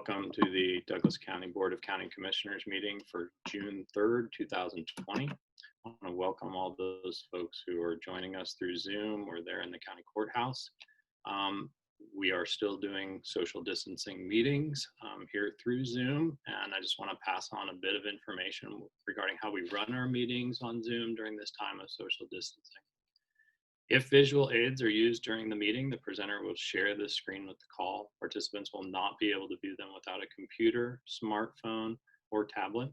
Welcome to the Douglas County Board of County Commissioners meeting for June 3rd, 2020. I want to welcome all those folks who are joining us through Zoom or there in the county courthouse. We are still doing social distancing meetings here through Zoom, and I just want to pass on a bit of information regarding how we run our meetings on Zoom during this time of social distancing. If visual aids are used during the meeting, the presenter will share the screen with the call. Participants will not be able to view them without a computer, smartphone, or tablet.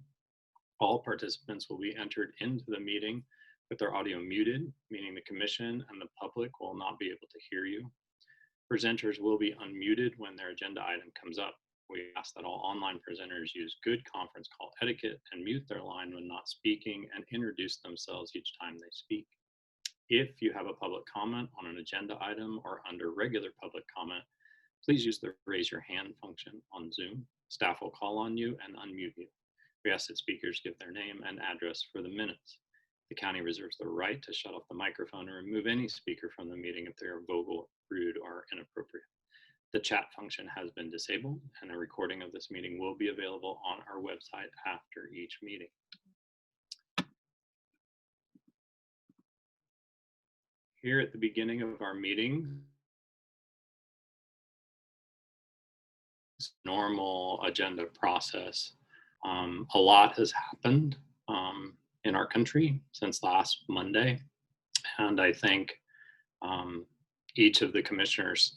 All participants will be entered into the meeting with their audio muted, meaning the commission and the public will not be able to hear you. Presenters will be unmuted when their agenda item comes up. We ask that all online presenters use good conference call etiquette and mute their line when not speaking and introduce themselves each time they speak. If you have a public comment on an agenda item or under regular public comment, please use the raise your hand function on Zoom. Staff will call on you and unmute you. We ask that speakers give their name and address for the minutes. The county reserves the right to shut off the microphone or remove any speaker from the meeting if they are vocal, rude, or inappropriate. The chat function has been disabled, and a recording of this meeting will be available on our website after each meeting. Here at the beginning of our meeting, normal agenda process. A lot has happened in our country since last Monday, and I think each of the commissioners,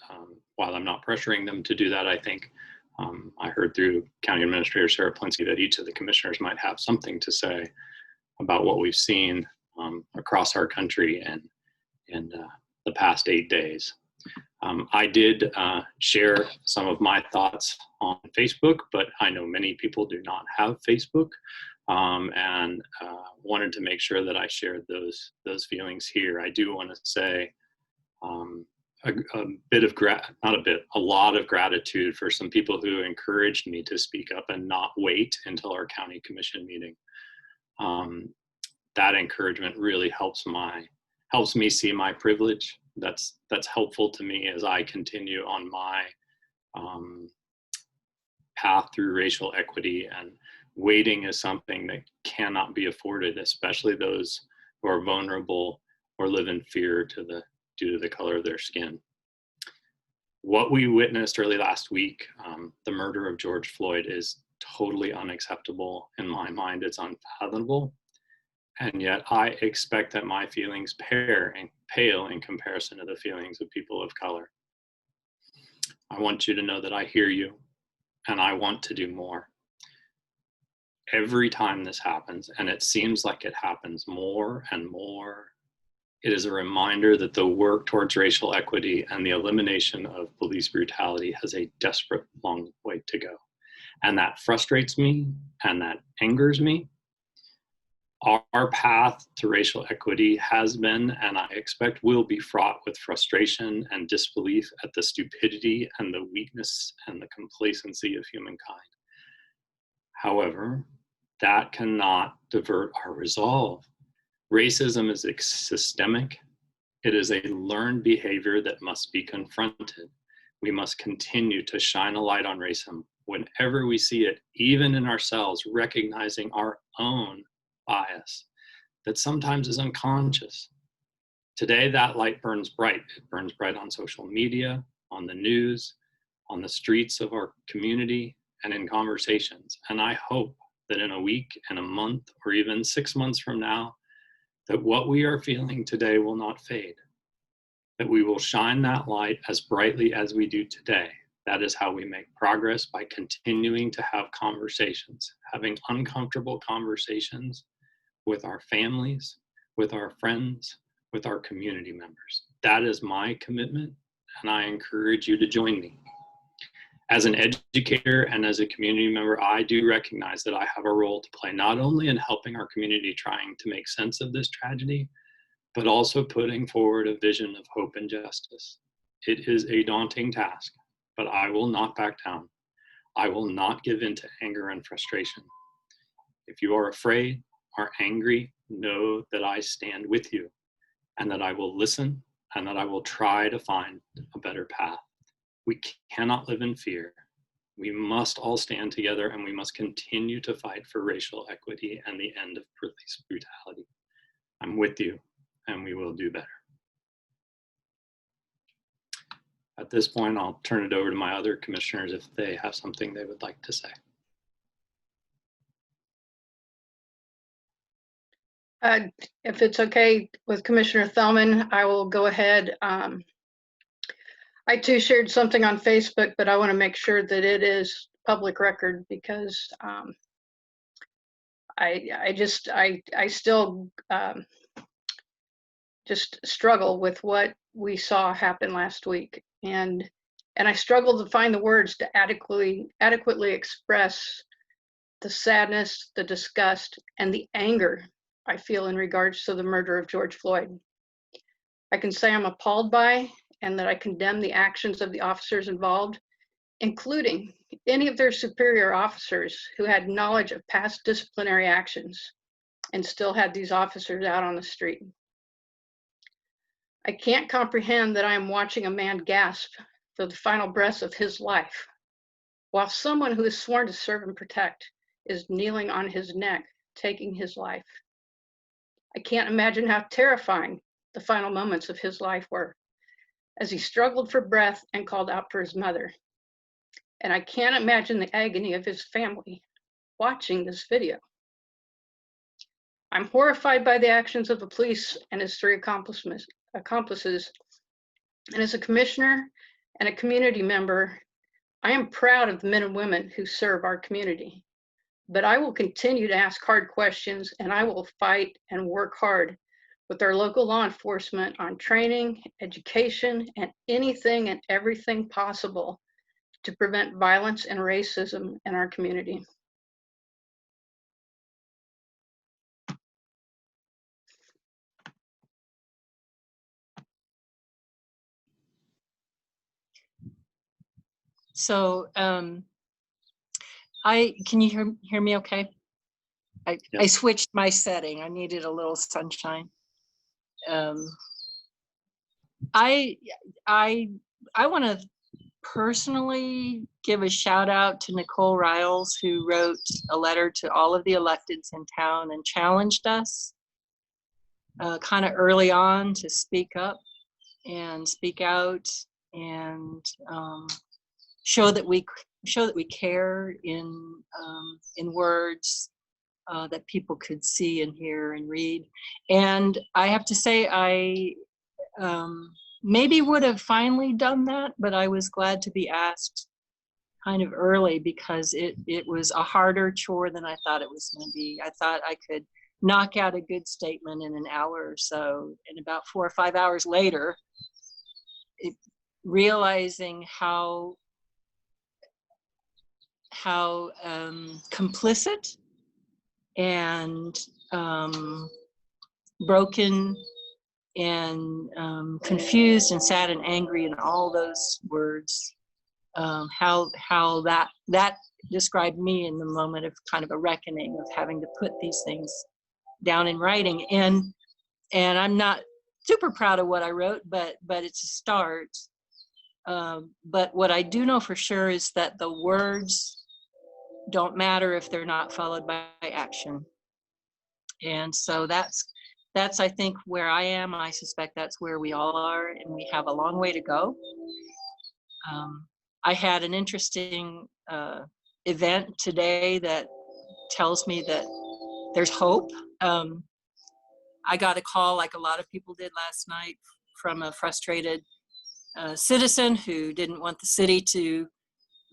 while I'm not pressuring them to do that, I think I heard through County Administrator Sarah Plinsky that each of the commissioners might have something to say about what we've seen across our country and in the past 8 days. I did share some of my thoughts on Facebook, but I know many people do not have Facebook, and wanted to make sure that I shared those feelings here. I do want to say a lot of gratitude for some people who encouraged me to speak up and not wait until our county commission meeting. That encouragement really helps me see my privilege. That's helpful to me as I continue on my path through racial equity, and waiting is something that cannot be afforded, especially those who are vulnerable or live in fear due to the color of their skin. What we witnessed early last week, the murder of George Floyd, is totally unacceptable. In my mind, it's unfathomable. And yet I expect that my feelings pale in comparison to the feelings of people of color. I want you to know that I hear you and I want to do more. Every time this happens, and it seems like it happens more and more, it is a reminder that the work towards racial equity and the elimination of police brutality has a desperate long way to go. And that frustrates me and that angers me. Our path to racial equity has been, and I expect will be, fraught with frustration and disbelief at the stupidity and the weakness and the complacency of humankind. However, that cannot divert our resolve. Racism is systemic. It is a learned behavior that must be confronted. We must continue to shine a light on racism whenever we see it, even in ourselves, recognizing our own bias that sometimes is unconscious. Today, that light burns bright. It burns bright on social media, on the news, on the streets of our community, and in conversations. And I hope that in a week, in a month, or even 6 months from now, that what we are feeling today will not fade, that we will shine that light as brightly as we do today. That is how we make progress, by continuing to have conversations, having uncomfortable conversations with our families, with our friends, with our community members. That is my commitment, and I encourage you to join me. As an educator and as a community member, I do recognize that I have a role to play, not only in helping our community trying to make sense of this tragedy, but also putting forward a vision of hope and justice. It is a daunting task, but I will not back down. I will not give in to anger and frustration. If you are afraid, are angry, know that I stand with you, and that I will listen, and that I will try to find a better path. We cannot live in fear. We must all stand together, and we must continue to fight for racial equity and the end of police brutality. I'm with you, and we will do better. At this point, I'll turn it over to my other commissioners if they have something they would like to say. If it's okay with Commissioner Thelman, I will go ahead. I too shared something on Facebook, but I want to make sure that it is public record because I still just struggle with what we saw happen last week, and I struggle to find the words to adequately express the sadness, the disgust, and the anger I feel in regards to the murder of George Floyd. I can say I'm appalled by and that I condemn the actions of the officers involved, including any of their superior officers who had knowledge of past disciplinary actions and still had these officers out on the street. I can't comprehend that I am watching a man gasp for the final breaths of his life, while someone who is sworn to serve and protect is kneeling on his neck, taking his life. I can't imagine how terrifying the final moments of his life were as he struggled for breath and called out for his mother. And I can't imagine the agony of his family watching this video. I'm horrified by the actions of the police and his three accomplices. And as a commissioner and a community member, I am proud of the men and women who serve our community. But I will continue to ask hard questions, and I will fight and work hard with our local law enforcement on training, education, and anything and everything possible to prevent violence and racism in our community. So can you hear me okay? Yes. I switched my setting. I needed a little sunshine. I want to personally give a shout out to Nicole Riles, who wrote a letter to all of the electeds in town and challenged us kind of early on to speak up and speak out and show that we care in words that people could see and hear and read. And I have to say, I maybe would have finally done that, but I was glad to be asked kind of early because it was a harder chore than I thought it was going to be. I thought I could knock out a good statement in an hour or so, and about 4 or 5 hours later, realizing how complicit and broken and confused and sad and angry and all those words, how that described me in the moment of kind of a reckoning of having to put these things down in writing. And I'm not super proud of what I wrote, but it's a start. But what I do know for sure is that the words don't matter if they're not followed by action. And so that's I think where I am. I suspect that's where we all are, and we have a long way to go. I had an interesting event today that tells me that there's hope. I got a call, like a lot of people did last night, from a frustrated citizen who didn't want the city to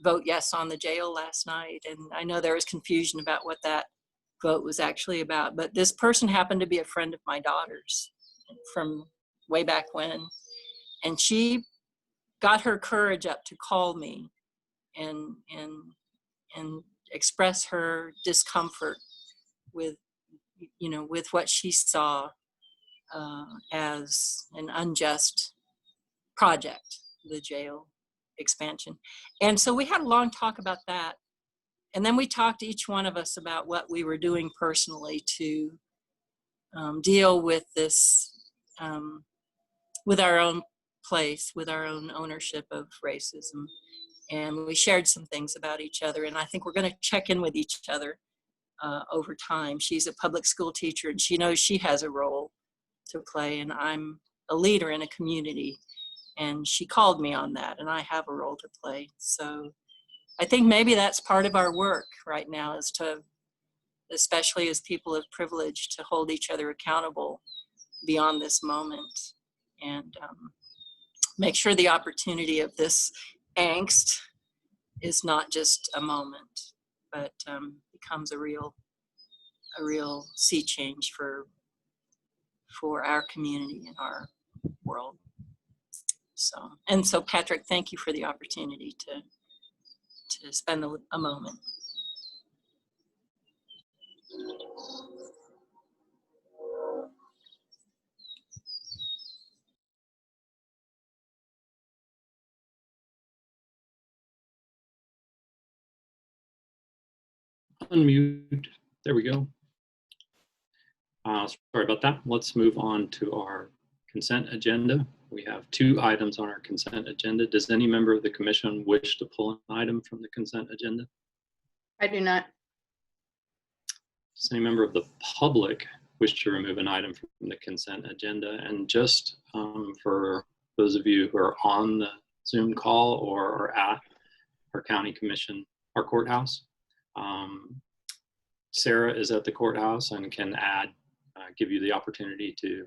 vote yes on the jail last night. And I know there was confusion about what that vote was actually about, but this person happened to be a friend of my daughter's from way back when, and she got her courage up to call me and express her discomfort with what she saw as an unjust project, the jail expansion. And so we had a long talk about that. And then we talked, each one of us, about what we were doing personally to deal with this, with our own place, with our own ownership of racism. And we shared some things about each other. And I think we're going to check in with each other over time. She's a public school teacher, and she knows she has a role to play, and I'm a leader in a community, and she called me on that, and I have a role to play. So I think maybe that's part of our work right now, is to, especially as people of privilege, to hold each other accountable beyond this moment, and make sure the opportunity of this angst is not just a moment, but becomes a real sea change for our community and our world. So Patrick, thank you for the opportunity to spend a moment. Unmute. There we go. Sorry about that. Let's move on to our consent agenda. We have 2 items on our consent agenda. Does any member of the commission wish to pull an item from the consent agenda? I do not. Does any member of the public wish to remove an item from the consent agenda? And just for those of you who are on the Zoom call or are at our county commission, our courthouse, Sarah is at the courthouse and can give you the opportunity to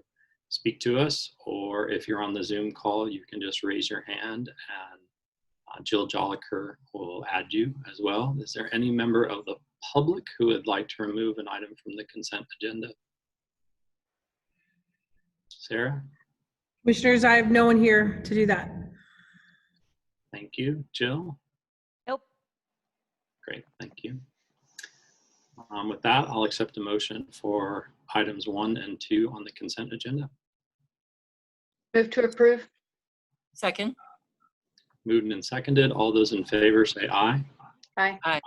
speak to us, or if you're on the Zoom call, you can just raise your hand and Jill Jolliker will add you as well. Is there any member of the public who would like to remove an item from the consent agenda? Sarah? Commissioners, I have no one here to do that. Thank you. Jill? Nope. Great, thank you. With that, I'll accept a motion for items 1 and 2 on the consent agenda. Move to approve. Second. Moved and seconded. All those in favor say aye. Aye. Aye.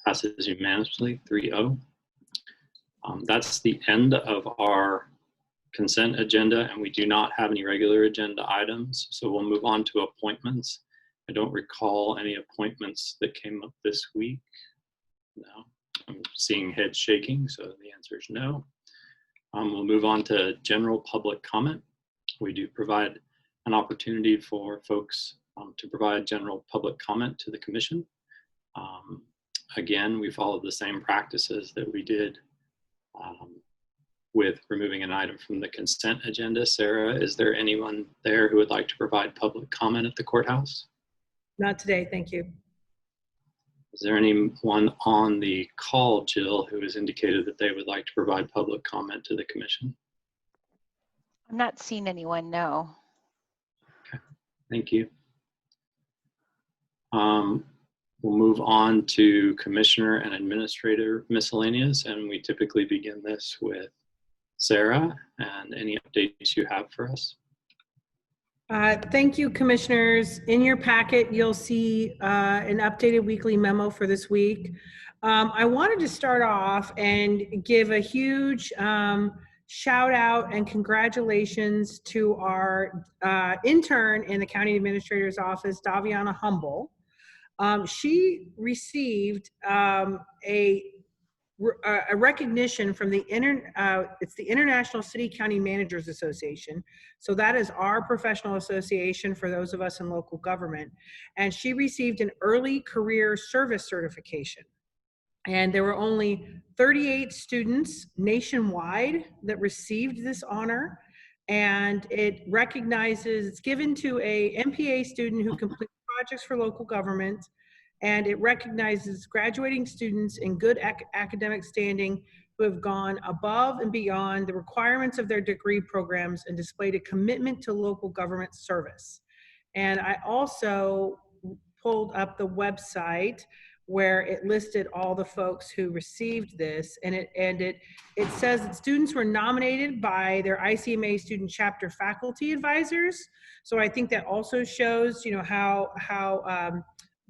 Passes unanimously, 3-0. That's the end of our consent agenda, and we do not have any regular agenda items, so we'll move on to appointments. I don't recall any appointments that came up this week. No, I'm seeing heads shaking, so the answer is no. We'll move on to general public comment. We do provide an opportunity for folks to provide general public comment to the commission. Again, we followed the same practices that we did with removing an item from the consent agenda. Sarah, is there anyone there who would like to provide public comment at the courthouse? Not today, thank you. Is there anyone on the call, Jill, who has indicated that they would like to provide public comment to the commission? I'm not seeing anyone, no. Okay, thank you. We'll move on to commissioner and administrator miscellaneous, and we typically begin this with Sarah, and any updates you have for us. Thank you, commissioners. In your packet, you'll see an updated weekly memo for this week. I wanted to start off and give a huge shout out and congratulations to our intern in the county administrator's office, Daviana Humble. She received a recognition from the it's the International City County Managers Association. So that is our professional association for those of us in local government. And she received an early career service certification. And there were only 38 students nationwide that received this honor. And it recognizes, it's given to a MPA student who completes projects for local government. And it recognizes graduating students in good academic standing who have gone above and beyond the requirements of their degree programs and displayed a commitment to local government service. And I also pulled up the website where it listed all the folks who received this, and it says that students were nominated by their ICMA student chapter faculty advisors. So I think that also shows, you know, how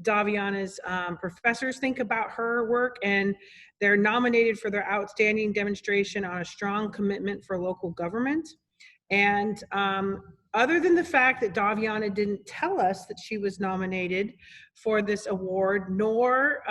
Daviana's professors think about her work, and they're nominated for their outstanding demonstration on a strong commitment for local government. And other than the fact that Daviana didn't tell us that she was nominated for this award, nor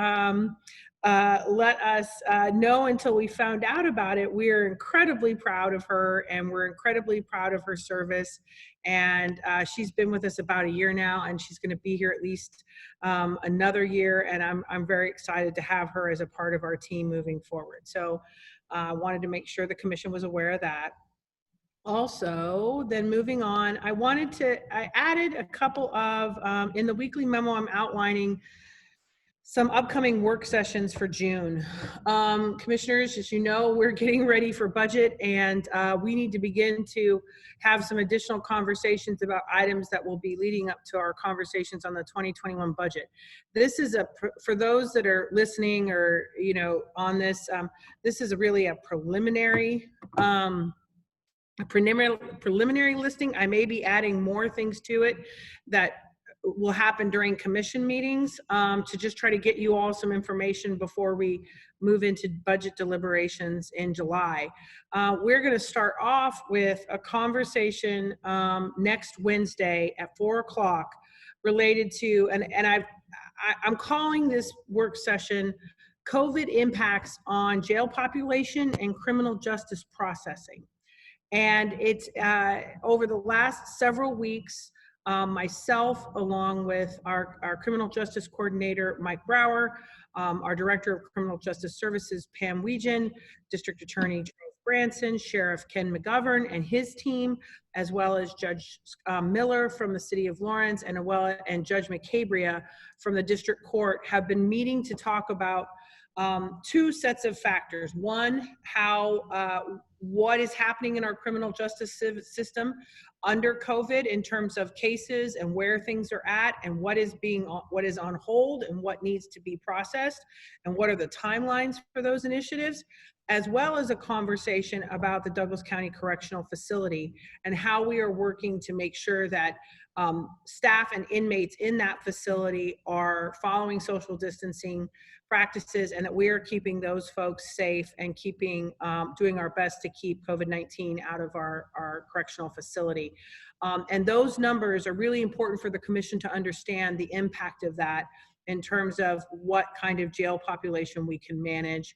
let us know until we found out about it, we are incredibly proud of her, and we're incredibly proud of her service. And she's been with us about a year now, and she's going to be here at least another year. And I'm very excited to have her as a part of our team moving forward. So I wanted to make sure the commission was aware of that. Also, then moving on, I added a couple of, in the weekly memo, I'm outlining some upcoming work sessions for June. Commissioners, as you know, we're getting ready for budget, and we need to begin to have some additional conversations about items that will be leading up to our conversations on the 2021 budget. This is for those that are listening or, you know, on this, this is really a preliminary listing. I may be adding more things to it that will happen during commission meetings to just try to get you all some information before we move into budget deliberations in July. We're going to start off with a conversation next Wednesday at 4 o'clock related to, and I'm calling this work session COVID impacts on jail population and criminal justice processing. And it's over the last several weeks, myself, along with our criminal justice coordinator, Mike Brower, our director of criminal justice services, Pam Weegan, district attorney Charles Branson, Sheriff Ken McGovern and his team, as well as Judge Miller from the city of Lawrence, and Judge McCabria from the district court, have been meeting to talk about two sets of factors. One, what is happening in our criminal justice system under COVID in terms of cases and where things are at, and what is on hold and what needs to be processed, and what are the timelines for those initiatives, as well as a conversation about the Douglas County Correctional Facility and how we are working to make sure that staff and inmates in that facility are following social distancing practices, and that we are keeping those folks safe and doing our best to keep COVID-19 out of our correctional facility. And those numbers are really important for the commission to understand the impact of that in terms of what kind of jail population we can manage,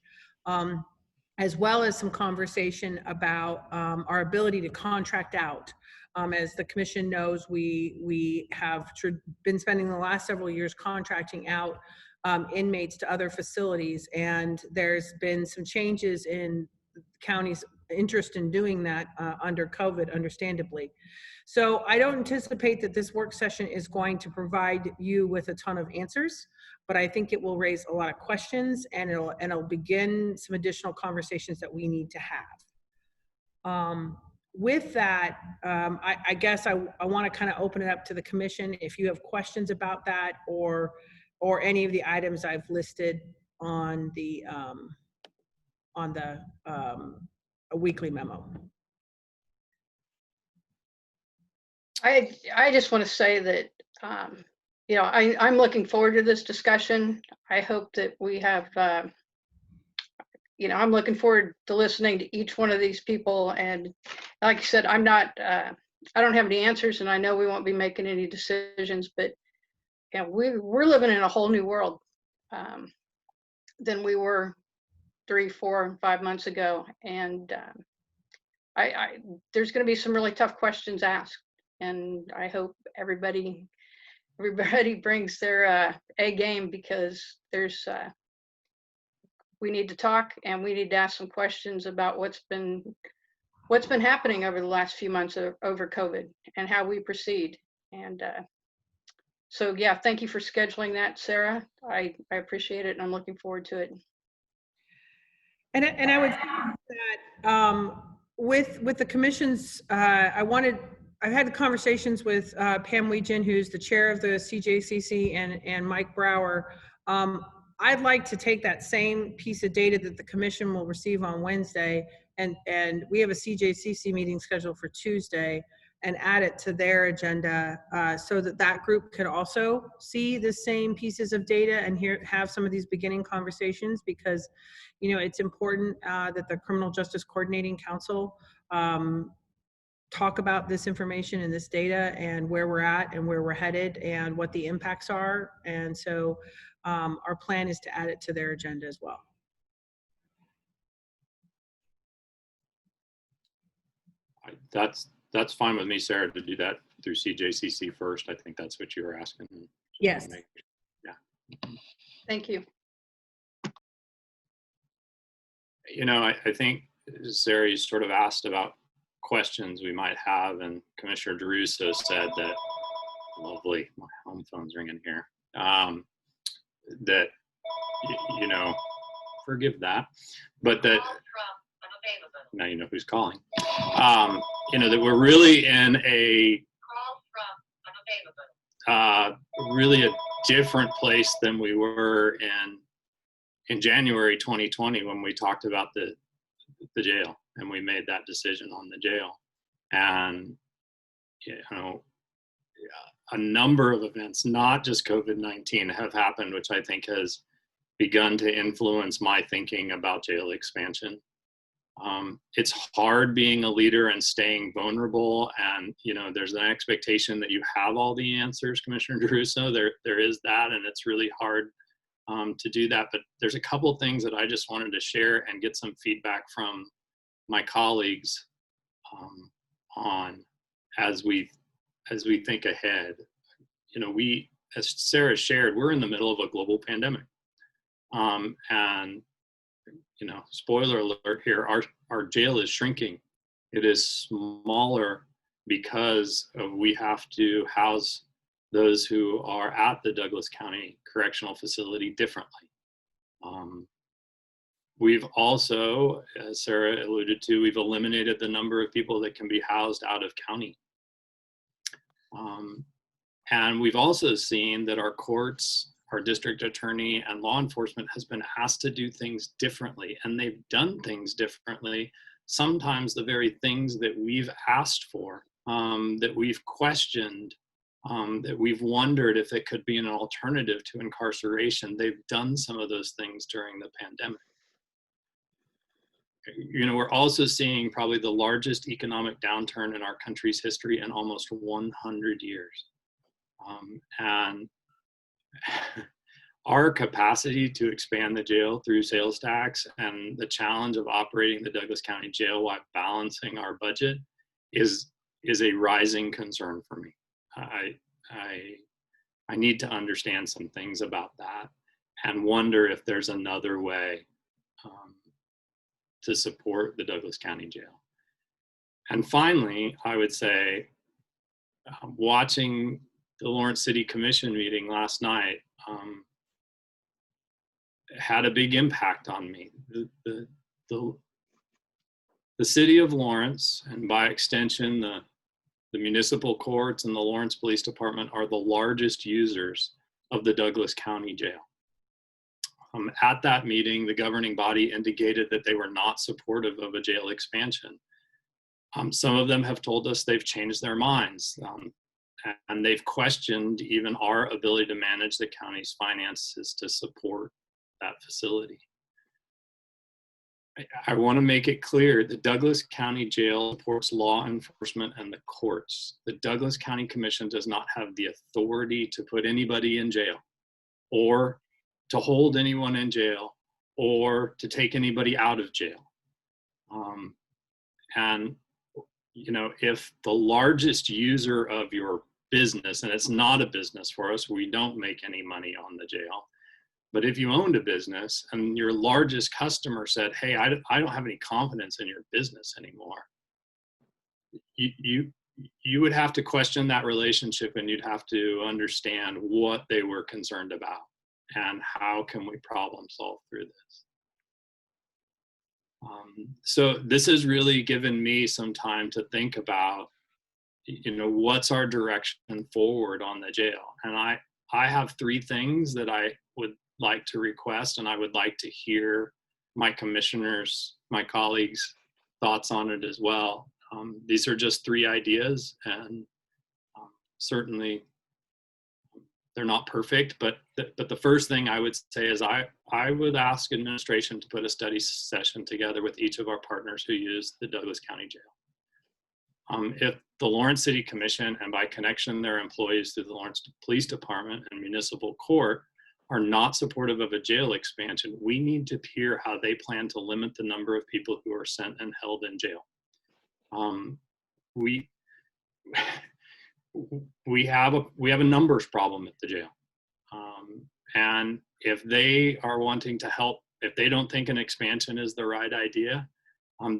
as well as some conversation about our ability to contract out. As the commission knows, we have been spending the last several years contracting out inmates to other facilities, and there's been some changes in the county's interest in doing that under COVID, understandably. So I don't anticipate that this work session is going to provide you with a ton of answers, but I think it will raise a lot of questions, and it'll begin some additional conversations that we need to have. With that, I guess I want to kind of open it up to the commission if you have questions about that, or any of the items I've listed on the a weekly memo. I just want to say that, you know, I'm looking forward to this discussion. I hope that we have, you know, I'm looking forward to listening to each one of these people. And like I said, I don't have any answers, and I know we won't be making any decisions, but yeah, we're living in a whole new world than we were 3, 4, 5 months ago. And there's going to be some really tough questions asked. And I hope everybody brings their A game, because we need to talk, and we need to ask some questions about what's been happening over the last few months over COVID and how we proceed. And so yeah, thank you for scheduling that, Sarah. I appreciate it, and I'm looking forward to it. And I would say that with the commissions, I've had conversations with Pam Weegan, who's the chair of the CJCC, and Mike Brower. I'd like to take that same piece of data that the commission will receive on Wednesday, and we have a CJCC meeting scheduled for Tuesday, and add it to their agenda so that group could also see the same pieces of data and have some of these beginning conversations, because, you know, it's important that the Criminal Justice Coordinating Council talk about this information and this data and where we're at and where we're headed and what the impacts are. And so our plan is to add it to their agenda as well. That's fine with me, Sarah, to do that through CJCC first. I think that's what you were asking. Yes. Yeah. Thank you. You know, I think Sarah, you sort of asked about questions we might have, and Commissioner DeRusso said that, lovely, my home phone's ringing here, that, you know, forgive that, but that, now you know who's calling, you know, that we're really in a, really a different place than we were in January 2020 when we talked about the jail and we made that decision on the jail. And, you know, a number of events, not just COVID-19, have happened, which I think has begun to influence my thinking about jail expansion. It's hard being a leader and staying vulnerable, and you know, there's an expectation that you have all the answers, Commissioner DeRusso. There is that, and it's really hard to do that. But there's a couple things that I just wanted to share and get some feedback from my colleagues on as we think ahead. You know, we, as Sarah shared, we're in the middle of a global pandemic, and you know, spoiler alert here, our jail is shrinking. It is smaller because we have to house those who are at the Douglas County Correctional Facility differently. We've also, as Sarah alluded to, we've eliminated the number of people that can be housed out of county. And we've also seen that our courts, our district attorney, and law enforcement has been asked to do things differently, and they've done things differently. Sometimes the very things that we've asked for, that we've questioned, that we've wondered if it could be an alternative to incarceration, they've done some of those things during the pandemic. You know, we're also seeing probably the largest economic downturn in our country's history in almost 100 years. And our capacity to expand the jail through sales tax and the challenge of operating the Douglas County Jail while balancing our budget is a rising concern for me. I need to understand some things about that and wonder if there's another way to support the Douglas County Jail. And finally, I would say, watching the Lawrence City Commission meeting last night had a big impact on me. The city of Lawrence, and by extension, the municipal courts and the Lawrence Police Department, are the largest users of the Douglas County Jail. At that meeting, the governing body indicated that they were not supportive of a jail expansion. Some of them have told us they've changed their minds, and they've questioned even our ability to manage the county's finances to support that facility. I want to make it clear the Douglas County Jail supports law enforcement and the courts. The Douglas County Commission does not have the authority to put anybody in jail, or to hold anyone in jail, or to take anybody out of jail. And you know, if the largest user of your business, and it's not a business for us, we don't make any money on the jail, but if you owned a business and your largest customer said, hey, I don't have any confidence in your business anymore, you would have to question that relationship, and you'd have to understand what they were concerned about and how can we problem solve through this. So this has really given me some time to think about, you know, what's our direction forward on the jail. And I have 3 things that I would like to request, and I would like to hear my commissioners, my colleagues' thoughts on it as well. These are just 3 ideas, and certainly they're not perfect, but the first thing I would say is I would ask administration to put a study session together with each of our partners who use the Douglas County Jail. If the Lawrence City Commission, and by connection their employees through the Lawrence Police Department and Municipal Court, are not supportive of a jail expansion, we need to hear how they plan to limit the number of people who are sent and held in jail. We have a numbers problem at the jail, and if they are wanting to help, if they don't think an expansion is the right idea,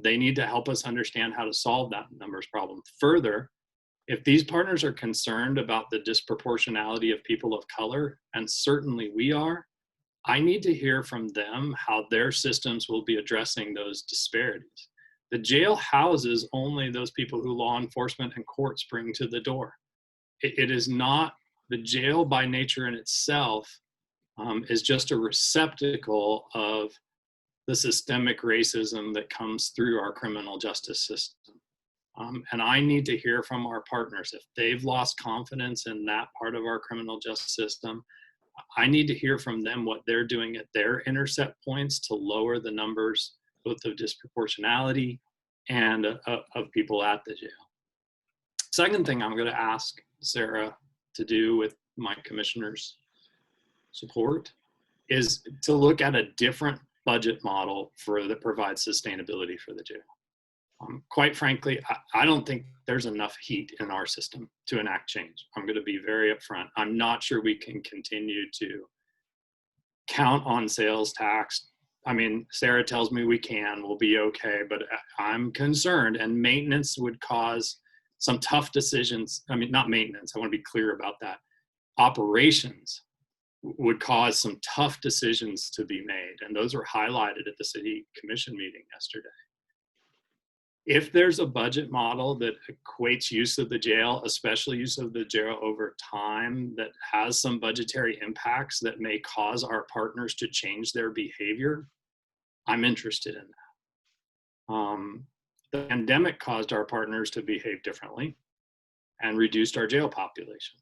they need to help us understand how to solve that numbers problem. Further, if these partners are concerned about the disproportionality of people of color, and certainly we are, I need to hear from them how their systems will be addressing those disparities. The jail houses only those people who law enforcement and courts bring to the door. It is not, the jail by nature in itself is just a receptacle of the systemic racism that comes through our criminal justice system. And I need to hear from our partners. If they've lost confidence in that part of our criminal justice system, I need to hear from them what they're doing at their intercept points to lower the numbers, both of disproportionality and of people at the jail. Second thing I'm going to ask Sarah to do with my commissioner's support is to look at a different budget model that provides sustainability for the jail. Quite frankly, I don't think there's enough heat in our system to enact change. I'm going to be very upfront. I'm not sure we can continue to count on sales tax. I mean, Sarah tells me we can, we'll be okay, but I'm concerned, and maintenance would cause some tough decisions. I mean, not maintenance, I want to be clear about that. Operations would cause some tough decisions to be made, and those were highlighted at the City Commission meeting yesterday. If there's a budget model that equates use of the jail, especially use of the jail over time, that has some budgetary impacts that may cause our partners to change their behavior, I'm interested in that. The pandemic caused our partners to behave differently and reduced our jail population.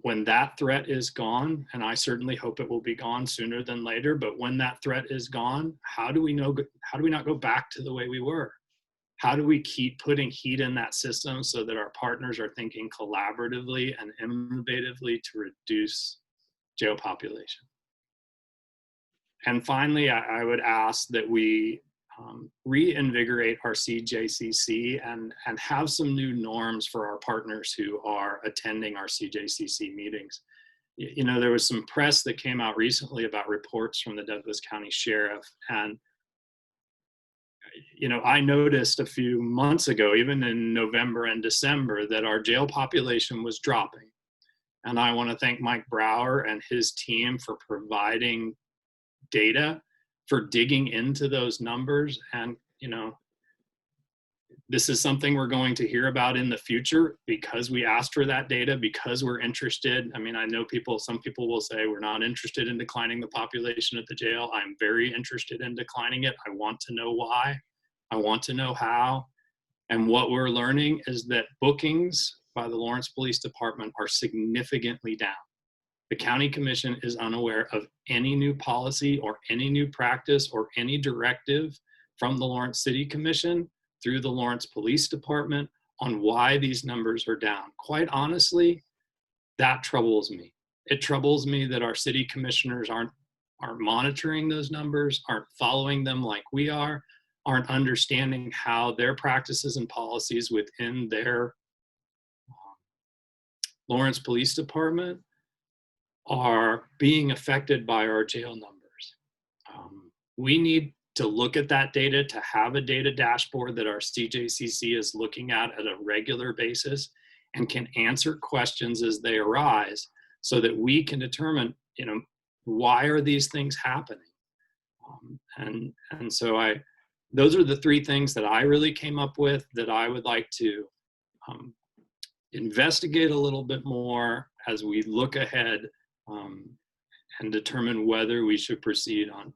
When that threat is gone, and I certainly hope it will be gone sooner than later, but when that threat is gone, how do we not go back to the way we were? How do we keep putting heat in that system so that our partners are thinking collaboratively and innovatively to reduce jail population? And finally, I would ask that we reinvigorate our CJCC and have some new norms for our partners who are attending our CJCC meetings. You know, there was some press that came out recently about reports from the Douglas County Sheriff, and you know, I noticed a few months ago, even in November and December, that our jail population was dropping. And I want to thank Mike Brower and his team for providing data, for digging into those numbers. And, you know, this is something we're going to hear about in the future because we asked for that data, because we're interested. I mean, I know some people will say we're not interested in declining the population at the jail. I'm very interested in declining it. I want to know why. I want to know how. And what we're learning is that bookings by the Lawrence Police Department are significantly down. The County Commission is unaware of any new policy or any new practice or any directive from the Lawrence City Commission through the Lawrence Police Department on why these numbers are down. Quite honestly, that troubles me. It troubles me that our city commissioners aren't monitoring those numbers, aren't following them like we are, aren't understanding how their practices and policies within their Lawrence Police Department are being affected by our jail numbers. We need to look at that data, to have a data dashboard that our CJCC is looking at a regular basis and can answer questions as they arise so that we can determine, you know, why are these things happening? And so those are the three things that I really came up with that I would like to investigate a little bit more as we look ahead and determine whether we should proceed on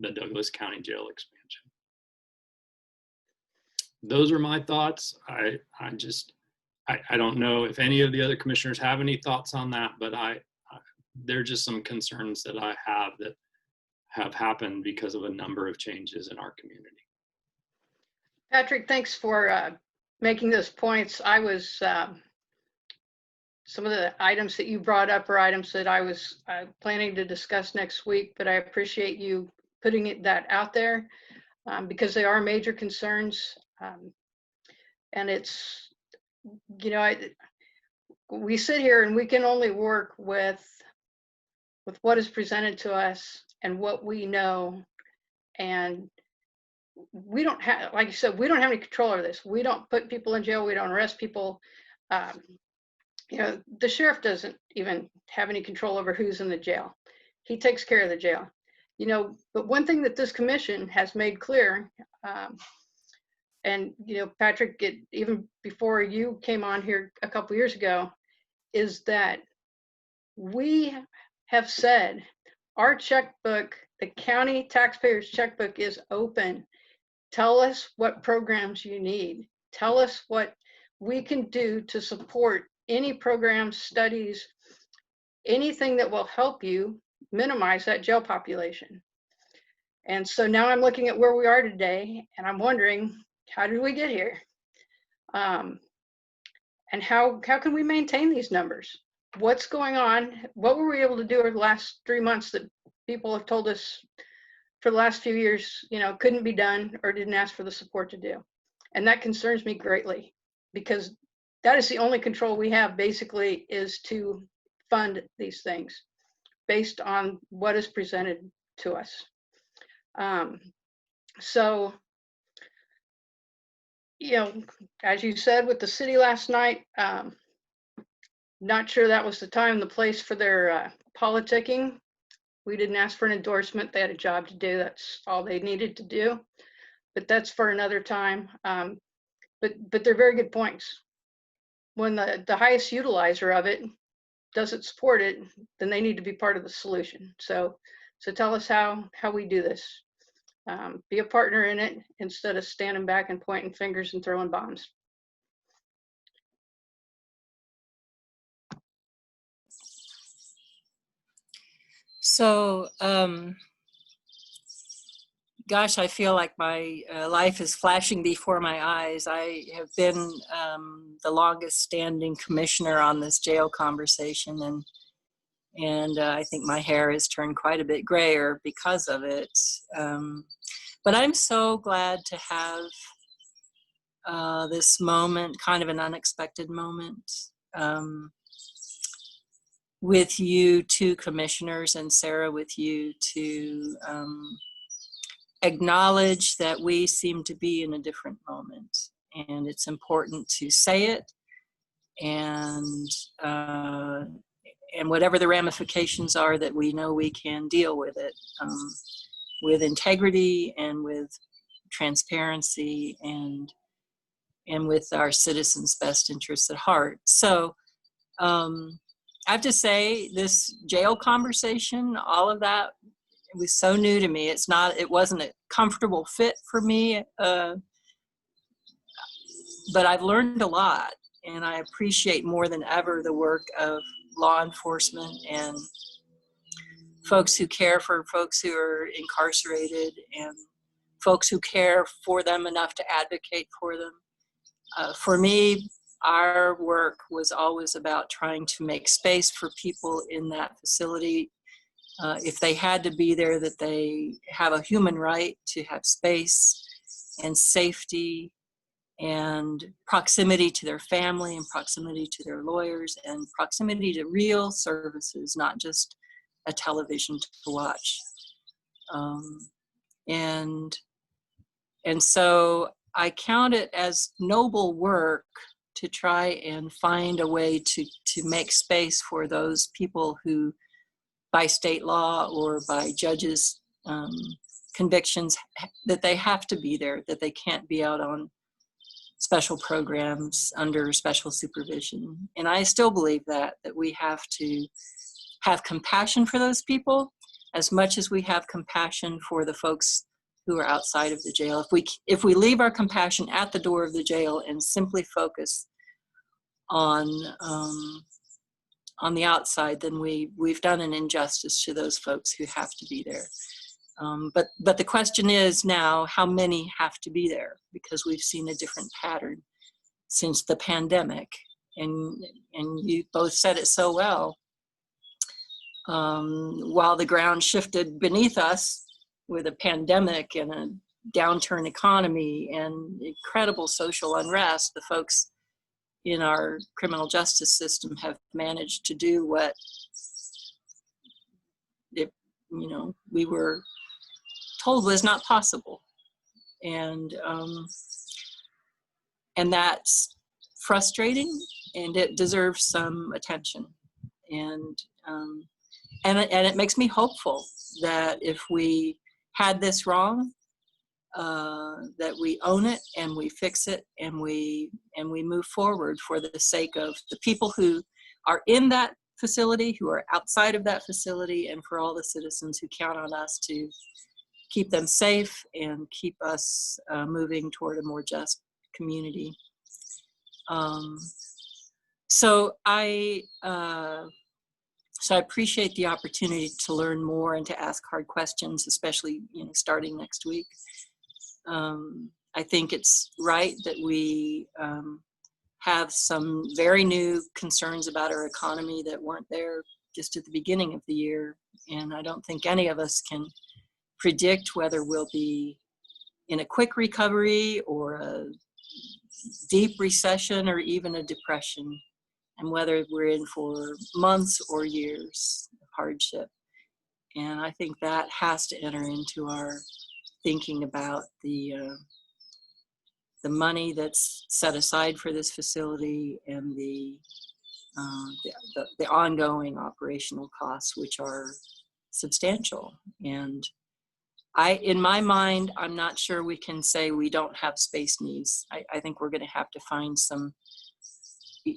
the Douglas County Jail expansion. Those are my thoughts. I don't know if any of the other commissioners have any thoughts on that, but there are just some concerns that I have that have happened because of a number of changes in our community. Patrick, thanks for making those points, I was, some of the items that you brought up are items that I was planning to discuss next week, but I appreciate you putting that out there because they are major concerns. And it's, you know, we sit here and we can only work with what is presented to us and what we know. And we don't have, like you said, we don't have any control over this. We don't put people in jail. We don't arrest people. You know, the sheriff doesn't even have any control over who's in the jail. He takes care of the jail. You know, but one thing that this commission has made clear, and, you know, Patrick, even before you came on here a couple years ago, is that we have said our checkbook, the county taxpayers' checkbook, is open. Tell us what programs you need. Tell us what we can do to support any programs, studies, anything that will help you minimize that jail population. And so now I'm looking at where we are today, and I'm wondering, how did we get here? And how can we maintain these numbers? What's going on? What were we able to do over the last 3 months that people have told us for the last few years, you know, couldn't be done or didn't ask for the support to do? And that concerns me greatly, because that is the only control we have, basically, is to fund these things based on what is presented to us. So, you know, as you said with the city last night, not sure that was the time and the place for their politicking. We didn't ask for an endorsement. They had a job to do. That's all they needed to do. But that's for another time. But they're very good points. When the highest utilizer of it doesn't support it, then they need to be part of the solution. So tell us how we do this. Be a partner in it instead of standing back and pointing fingers and throwing bombs. So, gosh, I feel like my life is flashing before my eyes. I have been the longest standing commissioner on this jail conversation, and I think my hair has turned quite a bit grayer because of it. But I'm so glad to have this moment, kind of an unexpected moment, with you two commissioners, and Sarah, with you, to acknowledge that we seem to be in a different moment, and it's important to say it, and whatever the ramifications are, that we know we can deal with it with integrity and with transparency and with our citizens' best interests at heart. So I have to say, this jail conversation, all of that, it was so new to me. It wasn't a comfortable fit for me, but I've learned a lot, and I appreciate more than ever the work of law enforcement and folks who care for folks who are incarcerated and folks who care for them enough to advocate for them. For me, our work was always about trying to make space for people in that facility. If they had to be there, that they have a human right to have space and safety and proximity to their family and proximity to their lawyers and proximity to real services, not just a television to watch. And so I count it as noble work to try and find a way to make space for those people who, by state law or by judges' convictions, that they have to be there, that they can't be out on special programs under special supervision. And I still believe that we have to have compassion for those people as much as we have compassion for the folks who are outside of the jail. If we leave our compassion at the door of the jail and simply focus on the outside, then we've done an injustice to those folks who have to be there. But the question is now, how many have to be there? Because we've seen a different pattern. since the pandemic. And you both said it so well. While the ground shifted beneath us with a pandemic and a downturn economy and incredible social unrest, the folks in our criminal justice system have managed to do what we were told was not possible. And that's frustrating, and it deserves some attention. And it makes me hopeful that if we had this wrong, that we own it and we fix it and we move forward for the sake of the people who are in that facility, who are outside of that facility, and for all the citizens who count on us to keep them safe and keep us moving toward a more just community. So I appreciate the opportunity to learn more and to ask hard questions, especially starting next week. I think it's right that we have some very new concerns about our economy that weren't there just at the beginning of the year. And I don't think any of us can predict whether we'll be in a quick recovery or a deep recession or even a depression, and whether we're in for months or years of hardship. And I think that has to enter into our thinking about the money that's set aside for this facility and the ongoing operational costs, which are substantial. And in my mind, I'm not sure we can say we don't have space needs. I think we're going to have to find some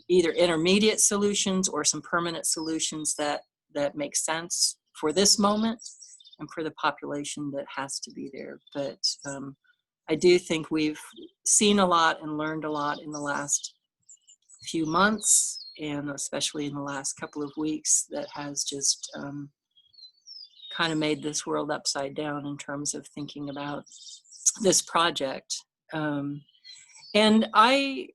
either intermediate solutions or some permanent solutions that make sense for this moment and for the population that has to be there. But I do think we've seen a lot and learned a lot in the last few months, and especially in the last couple of weeks, that has just kind of made this world upside down in terms of thinking about this project. And I,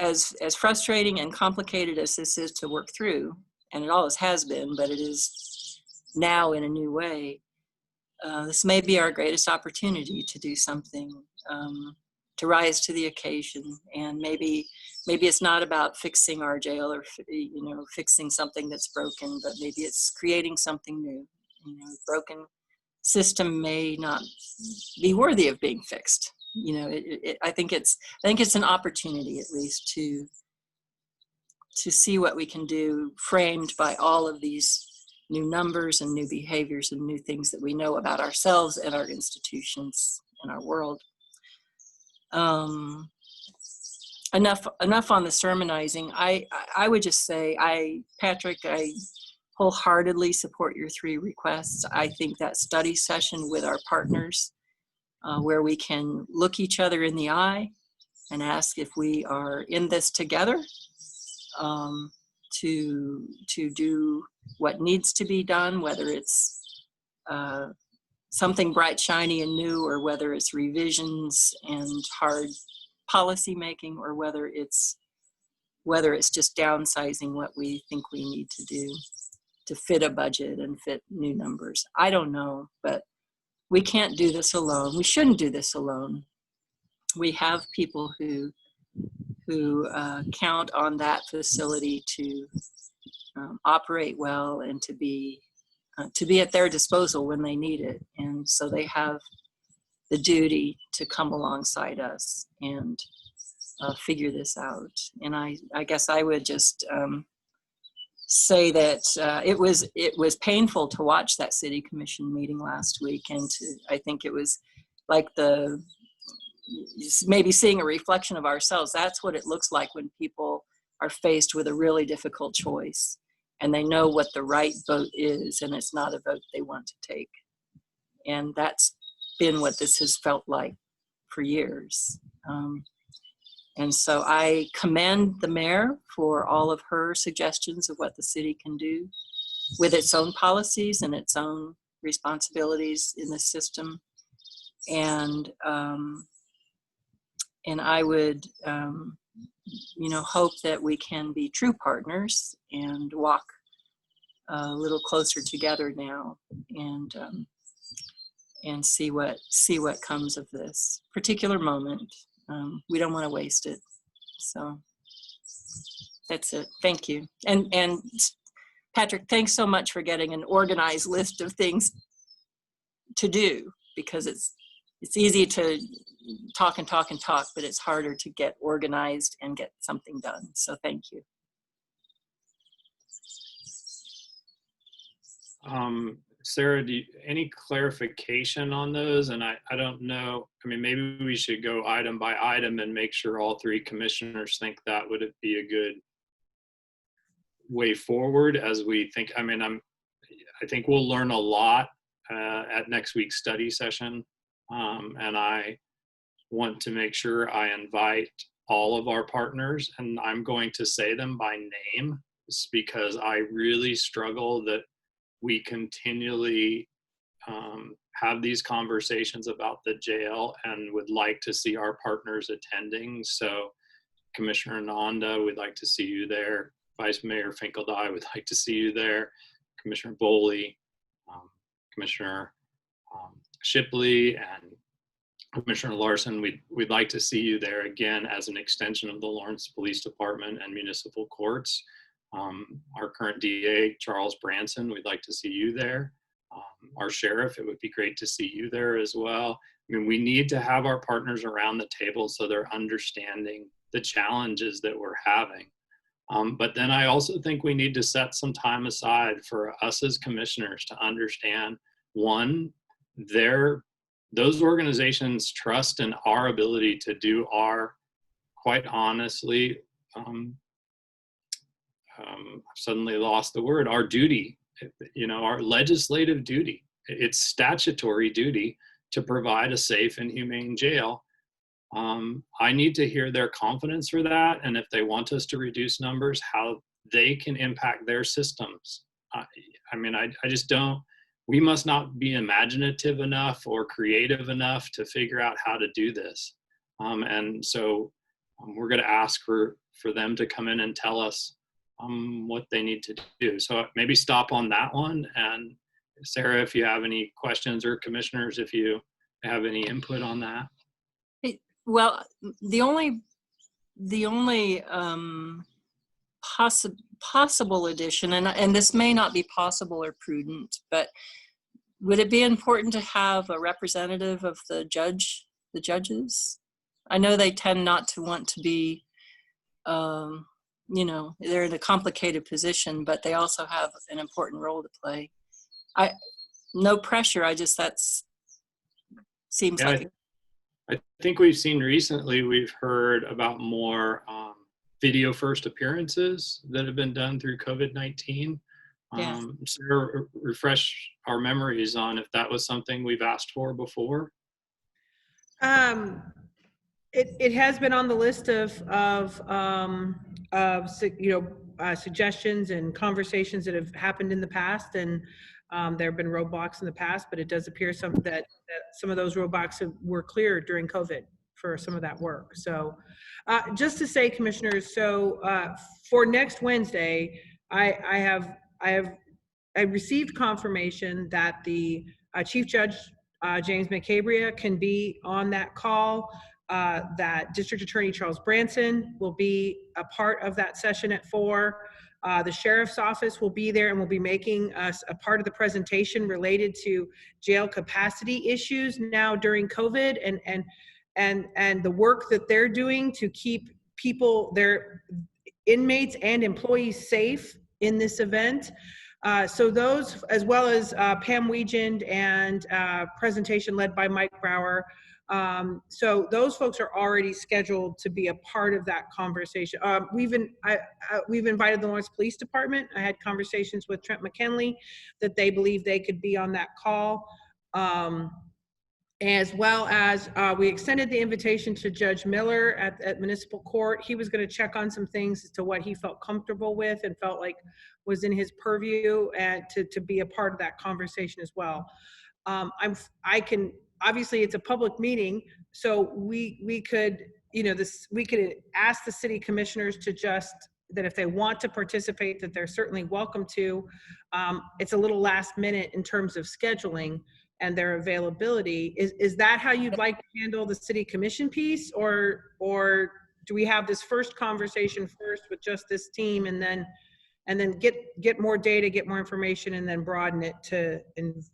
as frustrating and complicated as this is to work through, and it always has been, but it is now in a new way, this may be our greatest opportunity to do something, to rise to the occasion. And maybe it's not about fixing our jail or fixing something that's broken, but maybe it's creating something new. Broken system may not be worthy of being fixed. I think it's an opportunity, at least, to see what we can do, framed by all of these new numbers and new behaviors and new things that we know about ourselves and our institutions and our world. Enough on the sermonizing. I would just say, Patrick, I wholeheartedly support your 3 requests. I think that study session with our partners, where we can look each other in the eye and ask if we are in this together, to do what needs to be done, whether it's something bright, shiny, and new, or whether it's revisions and hard policy making, or whether it's just downsizing what we think we need to do to fit a budget and fit new numbers. I don't know, but we can't do this alone. We shouldn't do this alone. We have people who count on that facility to operate well and to be at their disposal when they need it. And so they have the duty to come alongside us and figure this out. And I guess I would just say that it was painful to watch that city commission meeting last week, and I think it was like maybe seeing a reflection of ourselves. That's what it looks like when people are faced with a really difficult choice and they know what the right vote is, and it's not a vote they want to take. And that's been what this has felt like for years. And so I commend the mayor for all of her suggestions of what the city can do with its own policies and its own responsibilities in the system. And I would, hope that we can be true partners and walk a little closer together now, and see what comes of this particular moment. We don't want to waste it. So that's it. Thank you. And Patrick, thanks so much for getting an organized list of things to do, because it's easy to talk, but it's harder to get organized and get something done. So thank you. Sarah, any clarification on those? And I don't know, I mean, maybe we should go item by item and make sure all three commissioners think that would be a good way forward as we think. I mean, I think we'll learn a lot at next week's study session. And I want to make sure I invite all of our partners, and I'm going to say them by name, because I really struggle that we continually have these conversations about the jail and would like to see our partners attending. So Commissioner Nanda, we'd like to see you there. Vice Mayor Finkeldye, would like to see you there. Commissioner Boley, Commissioner Shipley, and Commissioner Larson, we'd like to see you there again as an extension of the Lawrence Police Department and municipal courts. Our current DA, Charles Branson, we'd like to see you there. Our sheriff, it would be great to see you there as well. I mean, we need to have our partners around the table so they're understanding the challenges that we're having. But then I also think we need to set some time aside for us as commissioners to understand, one, those organizations trust in our ability to do our, quite honestly, I've suddenly lost the word, our duty, our legislative duty. It's statutory duty to provide a safe and humane jail. I need to hear their confidence for that, and if they want us to reduce numbers, how they can impact their systems. I mean, I just don't, we must not be imaginative enough or creative enough to figure out how to do this. And so we're going to ask for them to come in and tell us what they need to do. So maybe stop on that one. And Sarah, if you have any questions, or commissioners, if you have any input on that. Well, the only possible addition, and this may not be possible or prudent, but would it be important to have a representative of the judges? I know they tend not to want to be, they're in a complicated position, but they also have an important role to play. No pressure. Seems like. I think we've seen recently, we've heard about more video first appearances that have been done through COVID-19. Yes. Sarah, refresh our memories on if that was something we've asked for before. It has been on the list of suggestions and conversations that have happened in the past, and there have been roadblocks in the past, but it does appear that some of those roadblocks were cleared during COVID for some of that work. So just to say, commissioners, so for next Wednesday, I received confirmation that the Chief Judge James McCabria can be on that call, that District Attorney Charles Branson will be a part of that session at 4. The Sheriff's Office will be there and will be making us a part of the presentation related to jail capacity issues now during COVID, and the work that they're doing to keep people, their inmates and employees, safe in this event. So those, as well as Pam Weegand and presentation led by Mike Brower. So those folks are already scheduled to be a part of that conversation. We've invited the Lawrence Police Department. I had conversations with Trent McKinley that they believe they could be on that call. As well as we extended the invitation to Judge Miller at Municipal Court. He was going to check on some things as to what he felt comfortable with and felt like was in his purview, and to be a part of that conversation as well. I can, obviously it's a public meeting, so we could you know, we could ask the city commissioners to just, that if they want to participate, that they're certainly welcome to. It's a little last minute in terms of scheduling and their availability. Is that how you'd like to handle the city commission piece, or do we have this first conversation first with just this team, and then get more data, get more information, and then broaden it to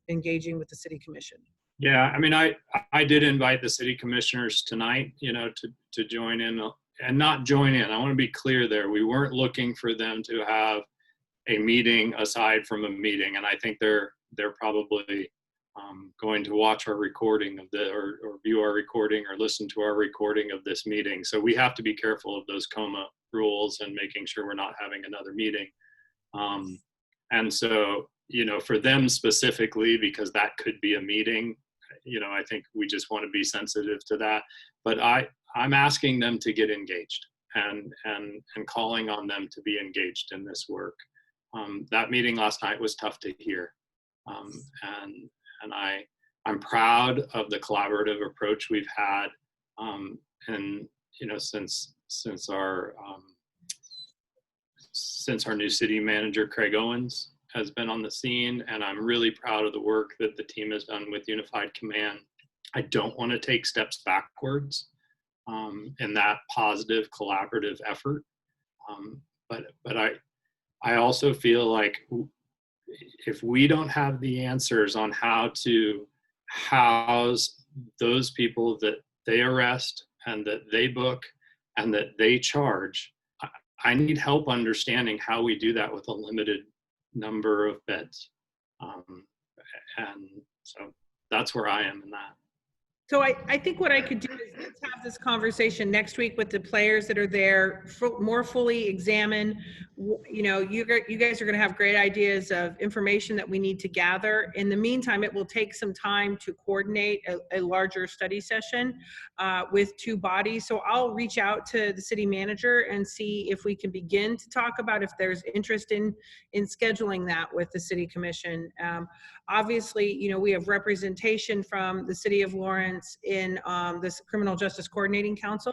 engaging with the city commission? Yeah, I mean, I did invite the city commissioners tonight, you know, to join in, and not join in. I want to be clear there. We weren't looking for them to have a meeting aside from a meeting, and I think they're probably going to watch our recording of or view our recording or listen to our recording of this meeting. So we have to be careful of those COMA rules and making sure we're not having another meeting. And so, you know, for them specifically, because that could be a meeting, you know, I think we just want to be sensitive to that. But I'm asking them to get engaged and calling on them to be engaged in this work. That meeting last night was tough to hear. And I'm proud of the collaborative approach we've had. And, you know, since our new city manager, Craig Owens, has been on the scene, and I'm really proud of the work that the team has done with Unified Command. I don't want to take steps backwards in that positive collaborative effort. But I also feel like if we don't have the answers on how to house those people that they arrest and that they book and that they charge, I need help understanding how we do that with a limited number of beds. And so that's where I am in that. So I think what I could do is let's have this conversation next week with the players that are there, more fully examine, you know, you guys are going to have great ideas of information that we need to gather. In the meantime, it will take some time to coordinate a larger study session with two bodies. So I'll reach out to the city manager and see if we can begin to talk about if there's interest in scheduling that with the city commission. Obviously, you know, we have representation from the city of Lawrence in this Criminal Justice Coordinating Council.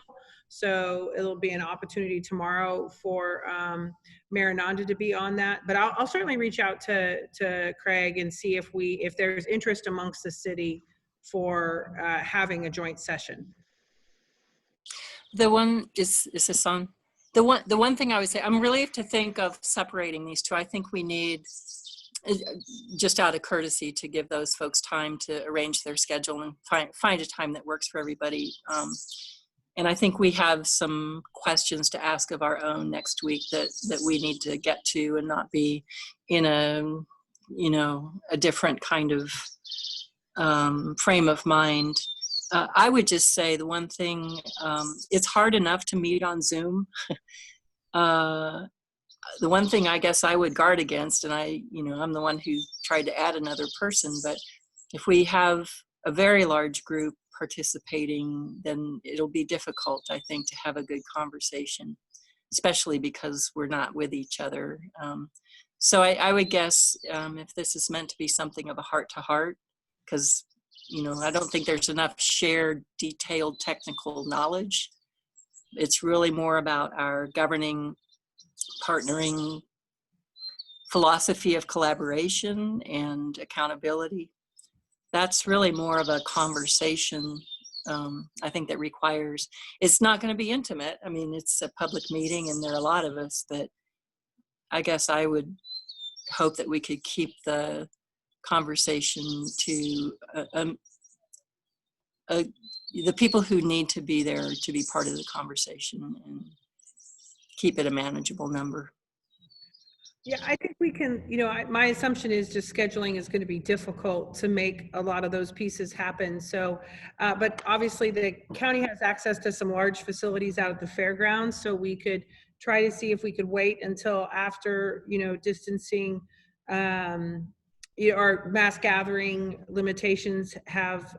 So it'll be an opportunity tomorrow for Mayor Nanda to be on that. But I'll certainly reach out to Craig and see if there's interest amongst the city for having a joint session. The one is this on? The one thing I would say, I'm relieved to think of separating these two. I think we need, just out of courtesy, to give those folks time to arrange their schedule and find a time that works for everybody. And I think we have some questions to ask of our own next week that we need to get to and not be in a, you know, a different kind of frame of mind. I would just say the one thing, it's hard enough to meet on Zoom. The one thing I guess I would guard against, and I'm the one who tried to add another person, but if we have a very large group participating, then it'll be difficult, I think, to have a good conversation, especially because we're not with each other. So I would guess if this is meant to be something of a heart-to-heart, because, you know, I don't think there's enough shared, detailed technical knowledge. It's really more about our governing, partnering philosophy of collaboration and accountability. That's really more of a conversation, I think, that requires, it's not going to be intimate. I mean, it's a public meeting and there are a lot of us, but I guess I would hope that we could keep the conversation to the people who need to be there to be part of the conversation and keep it a manageable number. Yeah, I think we can, you know, my assumption is just scheduling is going to be difficult to make a lot of those pieces happen. So, but obviously the county has access to some large facilities out at the fairgrounds. So we could try to see if we could wait until after, you know, distancing, our mass gathering limitations have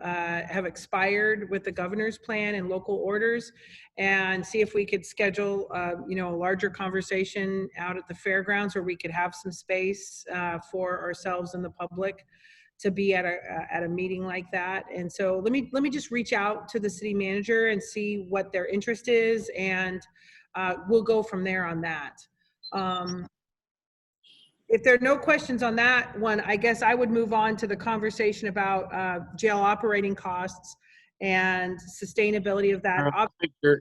expired with the governor's plan and local orders, and see if we could schedule, you know, a larger conversation out at the fairgrounds where we could have some space for ourselves and the public to be at a meeting like that. And so let me just reach out to the city manager and see what their interest is, and we'll go from there on that. If there are no questions on that one, I guess I would move on to the conversation about jail operating costs and sustainability of that. Did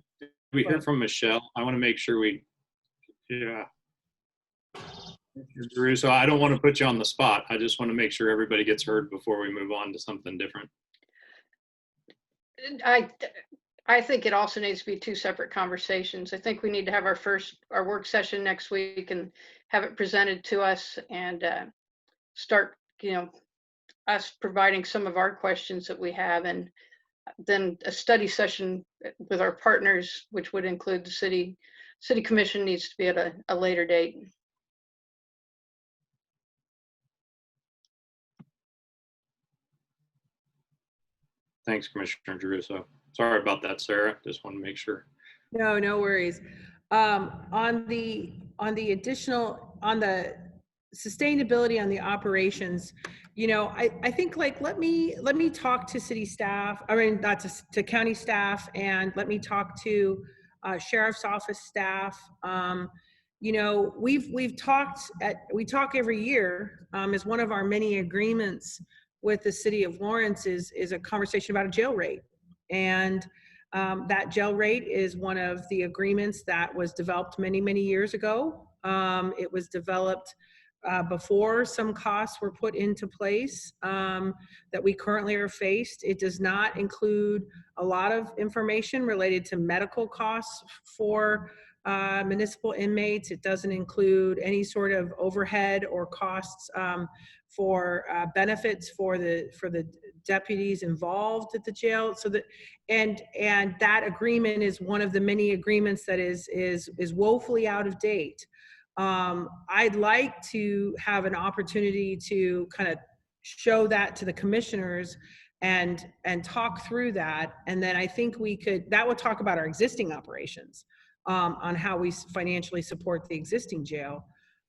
we hear from Michelle? I want to make sure yeah. Drew, so I don't want to put you on the spot. I just want to make sure everybody gets heard before we move on to something different. I think it also needs to be two separate conversations. I think we need to have our work session next week and have it presented to us, and start, us providing some of our questions that we have, and then a study session with our partners, which would include the city commission, needs to be at a later date. Thanks, Commissioner Druso. Sorry about that, Sarah. Just want to make sure. No worries. On the sustainability on the operations, I think, like, let me talk to city staff. I mean, not to county staff, and let me talk to sheriff's office staff. We talk every year, as one of our many agreements with the city of Lawrence is a conversation about a jail rate. And that jail rate is one of the agreements that was developed many, many years ago. It was developed before some costs were put into place that we currently are faced. It does not include a lot of information related to medical costs for municipal inmates. It doesn't include any sort of overhead or costs for benefits for the deputies involved at the jail. So that and that agreement is one of the many agreements that is woefully out of date. I'd like to have an opportunity to kind of show that to the commissioners and talk through that. And then I think that would talk about our existing operations, on how we financially support the existing jail,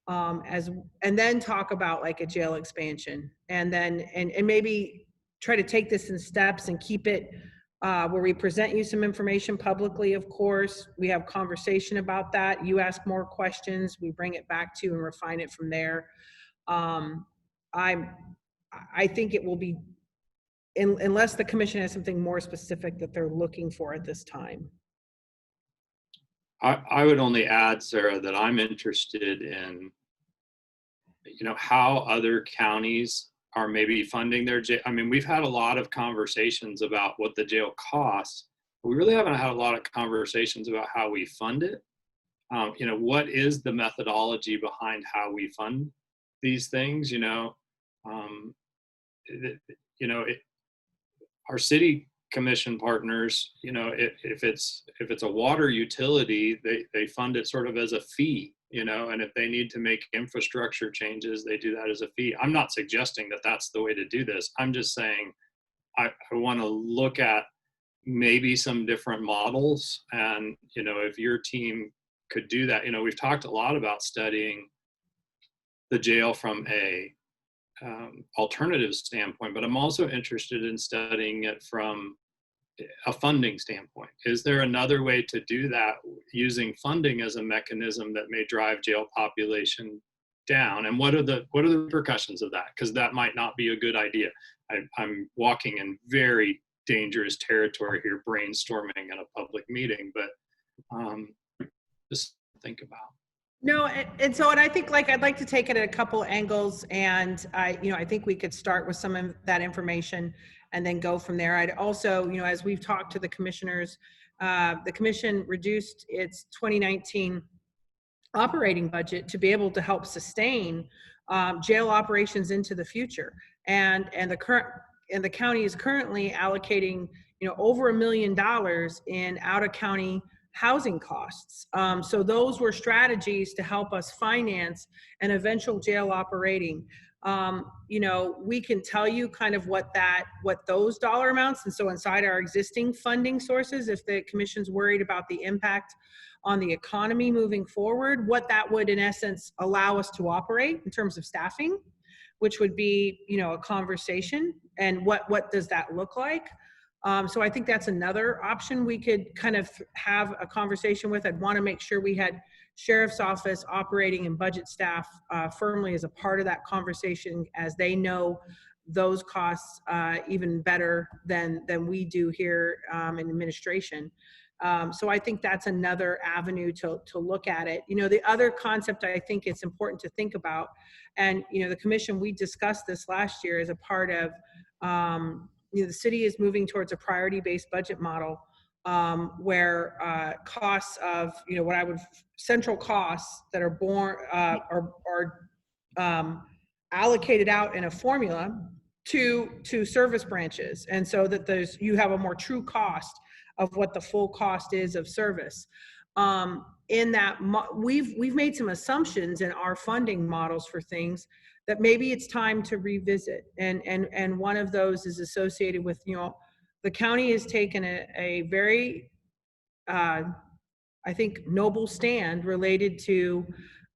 and then talk about like a jail expansion, and then and maybe try to take this in steps and keep it where we present you some information publicly. Of course, we have conversation about that. You ask more questions, we bring it back to you and refine it from there. I think it will be, unless the commission has something more specific that they're looking for at this time. I would only add, Sarah, that I'm interested in, how other counties are maybe funding their jail. I mean, we've had a lot of conversations about what the jail costs. We really haven't had a lot of conversations about how we fund it. What is the methodology behind how we fund these things? Our city commission partners, if it's a water utility, they fund it sort of as a fee, and if they need to make infrastructure changes, they do that as a fee. I'm not suggesting that that's the way to do this. I'm just saying I want to look at maybe some different models, and if your team could do that. We've talked a lot about studying the jail from a alternative standpoint, but I'm also interested in studying it from a funding standpoint. Is there another way to do that using funding as a mechanism that may drive jail population down? And what are the repercussions of that? Because that might not be a good idea. I'm walking in very dangerous territory here, brainstorming in a public meeting, but just think about. No, and I think, like, I'd like to take it at a couple angles, and I think we could start with some of that information and then go from there. I'd also, as we've talked to the commissioners, the commission reduced its 2019 operating budget to be able to help sustain jail operations into the future, and the county is currently allocating over $1 million in out-of-county housing costs. So those were strategies to help us finance an eventual jail operating. We can tell you kind of what those dollar amounts, and so inside our existing funding sources, if the commission's worried about the impact on the economy moving forward, what that would in essence allow us to operate in terms of staffing, which would be, you know, a conversation, and what does that look like? So I think that's another option we could kind of have a conversation with. I'd want to make sure we had sheriff's office, operating and budget staff firmly as a part of that conversation, as they know those costs even better than we do here in administration. So I think that's another avenue to look at it. You know, the other concept I think it's important to think about, and, you know, the commission, we discussed this last year as a part of, you know, the city is moving towards a priority-based budget model, where costs of, you know, what I would, central costs that are born, are allocated out in a formula to service branches. And so that you have a more true cost of what the full cost is of service. In that, we've made some assumptions in our funding models for things that maybe it's time to revisit. And one of those is associated with, you know, the county has taken a very, I think, noble stand related to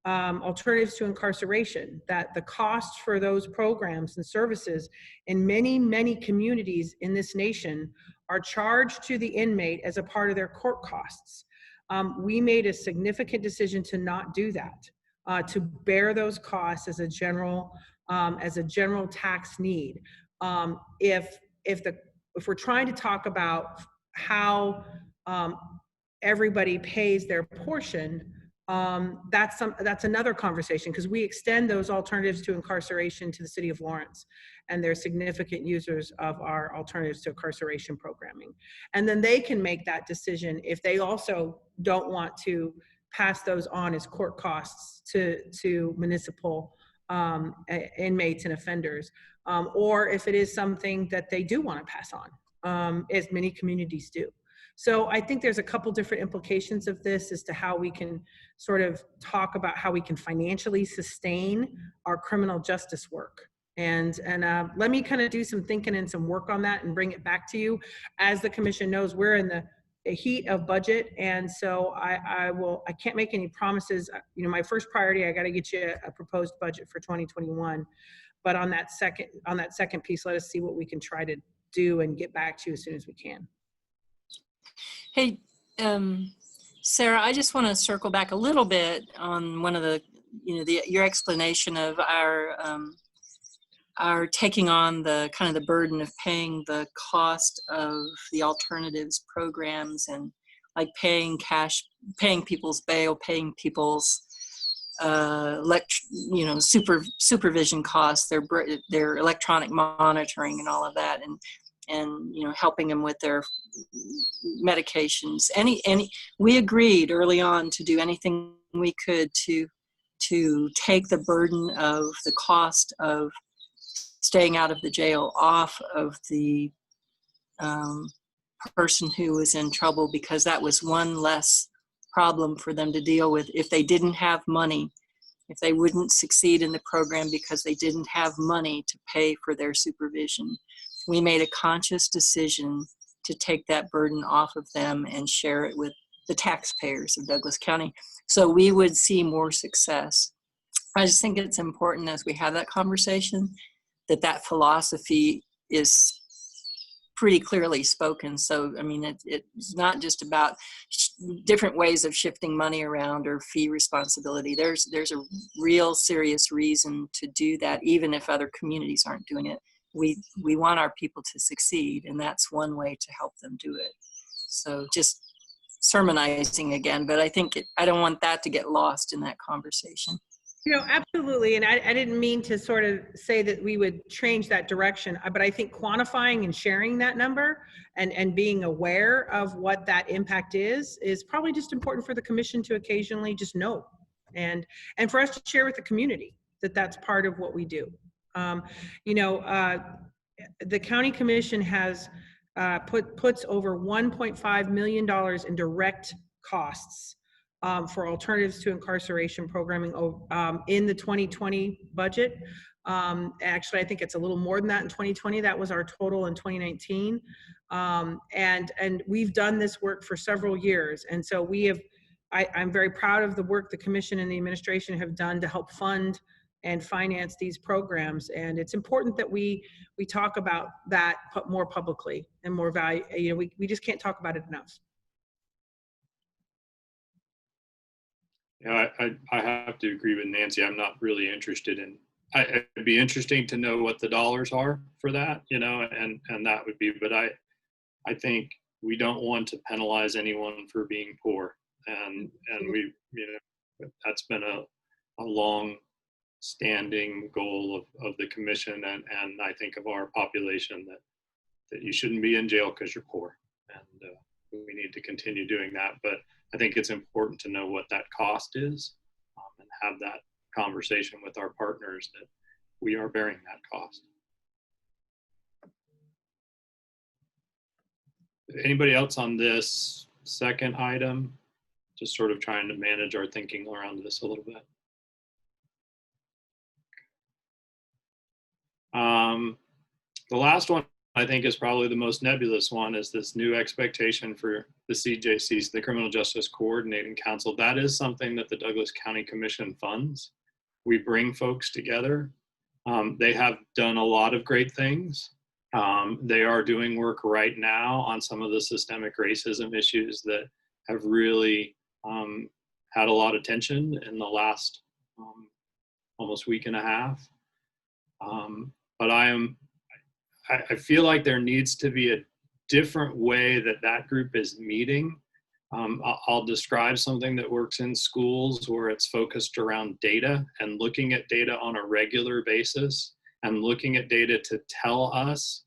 alternatives to incarceration, that the cost for those programs and services in many, many communities in this nation are charged to the inmate as a part of their court costs. We made a significant decision to not do that, to bear those costs as a general tax need. If we're trying to talk about how everybody pays their portion, that's another conversation, because we extend those alternatives to incarceration to the city of Lawrence, and they're significant users of our alternatives to incarceration programming. And then they can make that decision if they also don't want to pass those on as court costs to municipal inmates and offenders, or if it is something that they do want to pass on, as many communities do. So I think there's a couple different implications of this as to how we can sort of talk about how we can financially sustain our criminal justice work. And let me kind of do some thinking and some work on that and bring it back to you. As the commission knows, we're in the heat of budget, and so I can't make any promises. You know, my first priority, I got to get you a proposed budget for 2021. But on that second piece, let us see what we can try to do and get back to you as soon as we can. Hey, Sarah, I just want to circle back a little bit on one of the, you know, your explanation of our taking on the kind of the burden of paying the cost of the alternatives programs, and like paying people's bail, paying people's supervision costs, their electronic monitoring and all of that, and you know, helping them with their medications. We agreed early on to do anything we could to take the burden of the cost of staying out of the jail off of the person who was in trouble, because that was one less problem for them to deal with if they didn't have money, if they wouldn't succeed in the program because they didn't have money to pay for their supervision. We made a conscious decision to take that burden off of them and share it with the taxpayers of Douglas County, so we would see more success. I just think it's important, as we have that conversation, that philosophy is pretty clearly spoken. So, I mean, it's not just about different ways of shifting money around or fee responsibility. There's a real serious reason to do that, even if other communities aren't doing it. We want our people to succeed, and that's one way to help them do it. So just sermonizing again, but I think I don't want that to get lost in that conversation. You know, absolutely. And I didn't mean to sort of say that we would change that direction, but I think quantifying and sharing that number and being aware of what that impact is probably just important for the commission to occasionally just know, and for us to share with the community that that's part of what we do. You know, the county commission has puts over $1.5 million in direct costs for alternatives to incarceration programming in the 2020 budget. Actually, I think it's a little more than that in 2020. That was our total in 2019. And we've done this work for several years. And so I'm very proud of the work the commission and the administration have done to help fund and finance these programs. And it's important that we talk about that more publicly and more value. You know, we just can't talk about it enough. Yeah, I have to agree with Nancy. I'm not really interested in, it'd be interesting to know what the dollars are for that, you know, and that would be, but I think we don't want to penalize anyone for being poor. And we, you know, that's been a long standing goal of the commission and I think of our population that you shouldn't be in jail because you're poor. And we need to continue doing that. But I think it's important to know what that cost is and have that conversation with our partners that we are bearing that cost. Anybody else on this second item? Just sort of trying to manage our thinking around this a little bit. The last one I think is probably the most nebulous one is this new expectation for the CJCs, the Criminal Justice Coordinating Council. That is something that the Douglas County Commission funds. We bring folks together. They have done a lot of great things. They are doing work right now on some of the systemic racism issues that have really had a lot of tension in the last almost week and a half. But I feel like there needs to be a different way that group is meeting. I'll describe something that works in schools where it's focused around data and looking at data on a regular basis and looking at data to tell us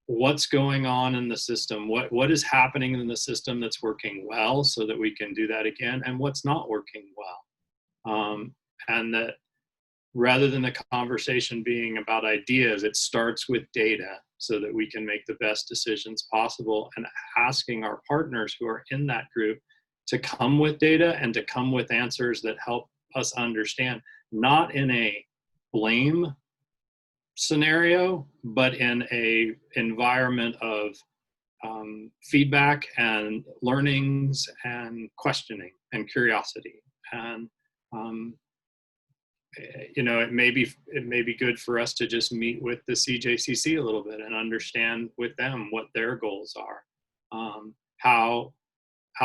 what's going on in the system, what is happening in the system that's working well so that we can do that again, and what's not working well. And that rather than the conversation being about ideas, it starts with data so that we can make the best decisions possible, and asking our partners who are in that group to come with data and to come with answers that help us understand, not in a blame scenario, but in a environment of feedback and learnings and questioning and curiosity. And you know, it may be good for us to just meet with the CJCC a little bit and understand with them what their goals are. How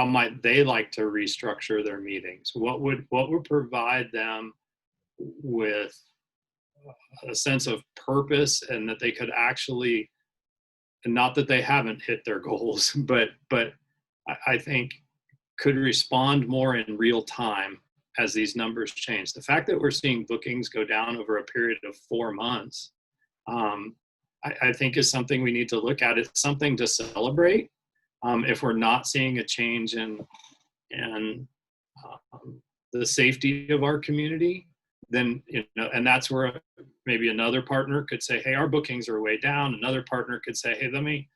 might they like to restructure their meetings? What would provide them with a sense of purpose, and that they could actually, and not that they haven't hit their goals, but I think could respond more in real time as these numbers change. The fact that we're seeing bookings go down over a period of 4 months, I think is something we need to look at. It's something to celebrate. If we're not seeing a change in the safety of our community, then, you know, and that's where maybe another partner could say, hey, our bookings are way down. Another partner could say, hey, let me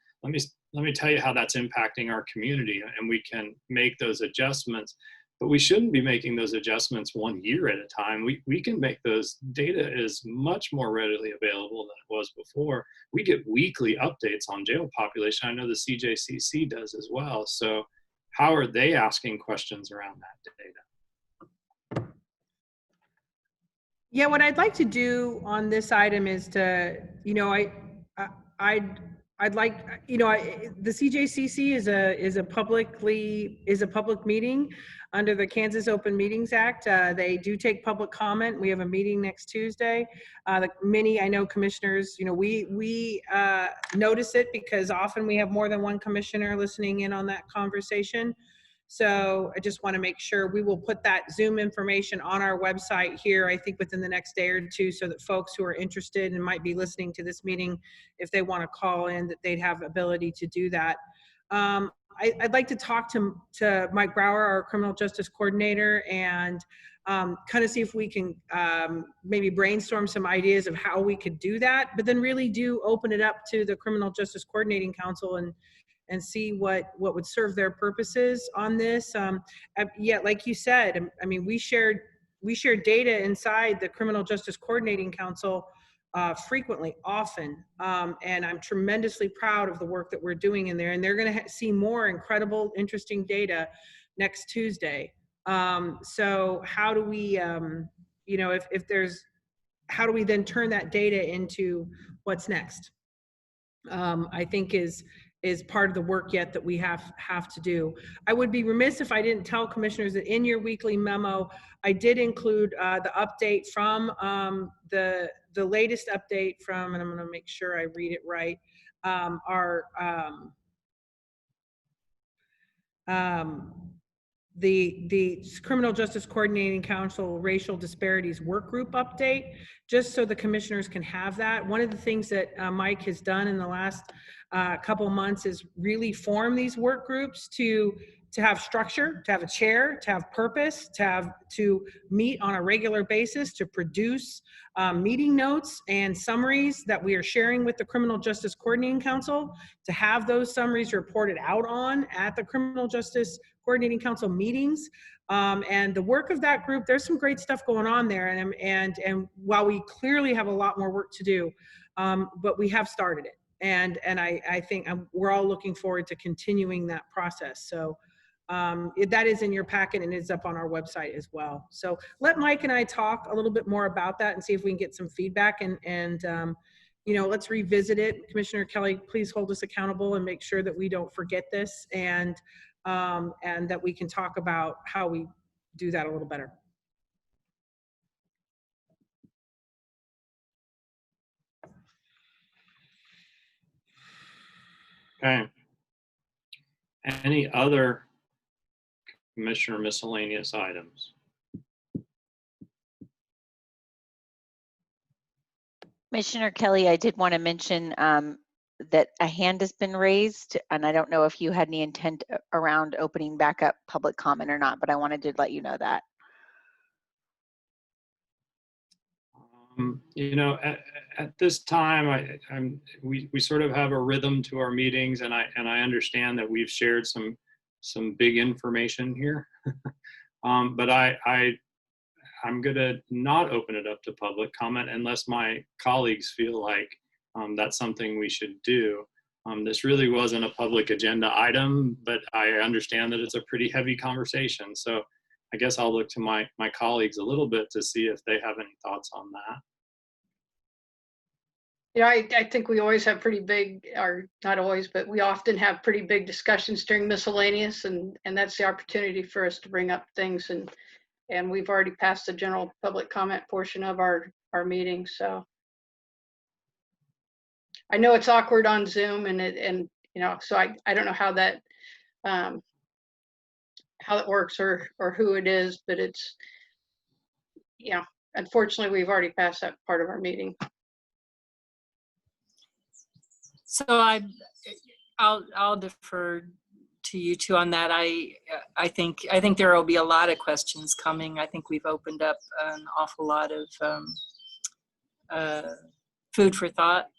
tell you how that's impacting our community, and we can make those adjustments. But we shouldn't be making those adjustments 1 year at a time. We can make those. Data is much more readily available than it was before. We get weekly updates on jail population. I know the CJCC does as well. So how are they asking questions around that data? Yeah, what I'd like to do on this item is to, you know, I'd like, you know, the CJCC is a public meeting under the Kansas Open Meetings Act. They do take public comment. We have a meeting next Tuesday. Many, I know commissioners, you know, we notice it because often we have more than one commissioner listening in on that conversation. So I just want to make sure we will put that Zoom information on our website here, I think within the next day or two, so that folks who are interested and might be listening to this meeting, if they want to call in, that they'd have ability to do that. I'd like to talk to Mike Brower, our criminal justice coordinator, and kind of see if we can maybe brainstorm some ideas of how we could do that, but then really do open it up to the Criminal Justice Coordinating Council and see what would serve their purposes on this. Yeah, like you said, I mean, we shared data inside the Criminal Justice Coordinating Council frequently, often, and I'm tremendously proud of the work that we're doing in there, and they're going to see more incredible, interesting data next Tuesday. So how do we, you know, if there's how do we then turn that data into what's next? I think is part of the work yet that we have to do. I would be remiss if I didn't tell commissioners that in your weekly memo, I did include the update from the latest update from, and I'm going to make sure I read it right, the Criminal Justice Coordinating Council Racial Disparities Workgroup update, just so the commissioners can have that. One of the things that Mike has done in the last couple of months is really form these work groups to have structure, to have a chair, to have purpose, to meet on a regular basis, to produce meeting notes and summaries that we are sharing with the Criminal Justice Coordinating Council, to have those summaries reported out on at the Criminal Justice Coordinating Council meetings. And the work of that group, there's some great stuff going on there. And while we clearly have a lot more work to do, but we have started it. And I think we're all looking forward to continuing that process. So that is in your packet and it's up on our website as well. So let Mike and I talk a little bit more about that and see if we can get some feedback and you know, let's revisit it. Commissioner Kelly, please hold us accountable and make sure that we don't forget this and that we can talk about how we do that a little better. Okay. Any other commissioner miscellaneous items? Commissioner Kelly, I did want to mention that a hand has been raised, and I don't know if you had any intent around opening back up public comment or not, but I wanted to let you know that. You know, at this time, we sort of have a rhythm to our meetings, and I understand that we've shared some big information here, but I'm gonna not open it up to public comment unless my colleagues feel like that's something we should do. This really wasn't a public agenda item, but I understand that it's a pretty heavy conversation. So I guess I'll look to my colleagues a little bit to see if they have any thoughts on that. Yeah, I think we always have pretty big, or not always, but we often have pretty big discussions during miscellaneous, and that's the opportunity for us to bring up things, and we've already passed the general public comment portion of our meeting. So I know it's awkward on Zoom, and you know, so I don't know how that works or who it is, but it's, you know, unfortunately we've already passed that part of our meeting. So I'll defer to you two on that. I think there will be a lot of questions coming. I think we've opened up an awful lot of food for thought.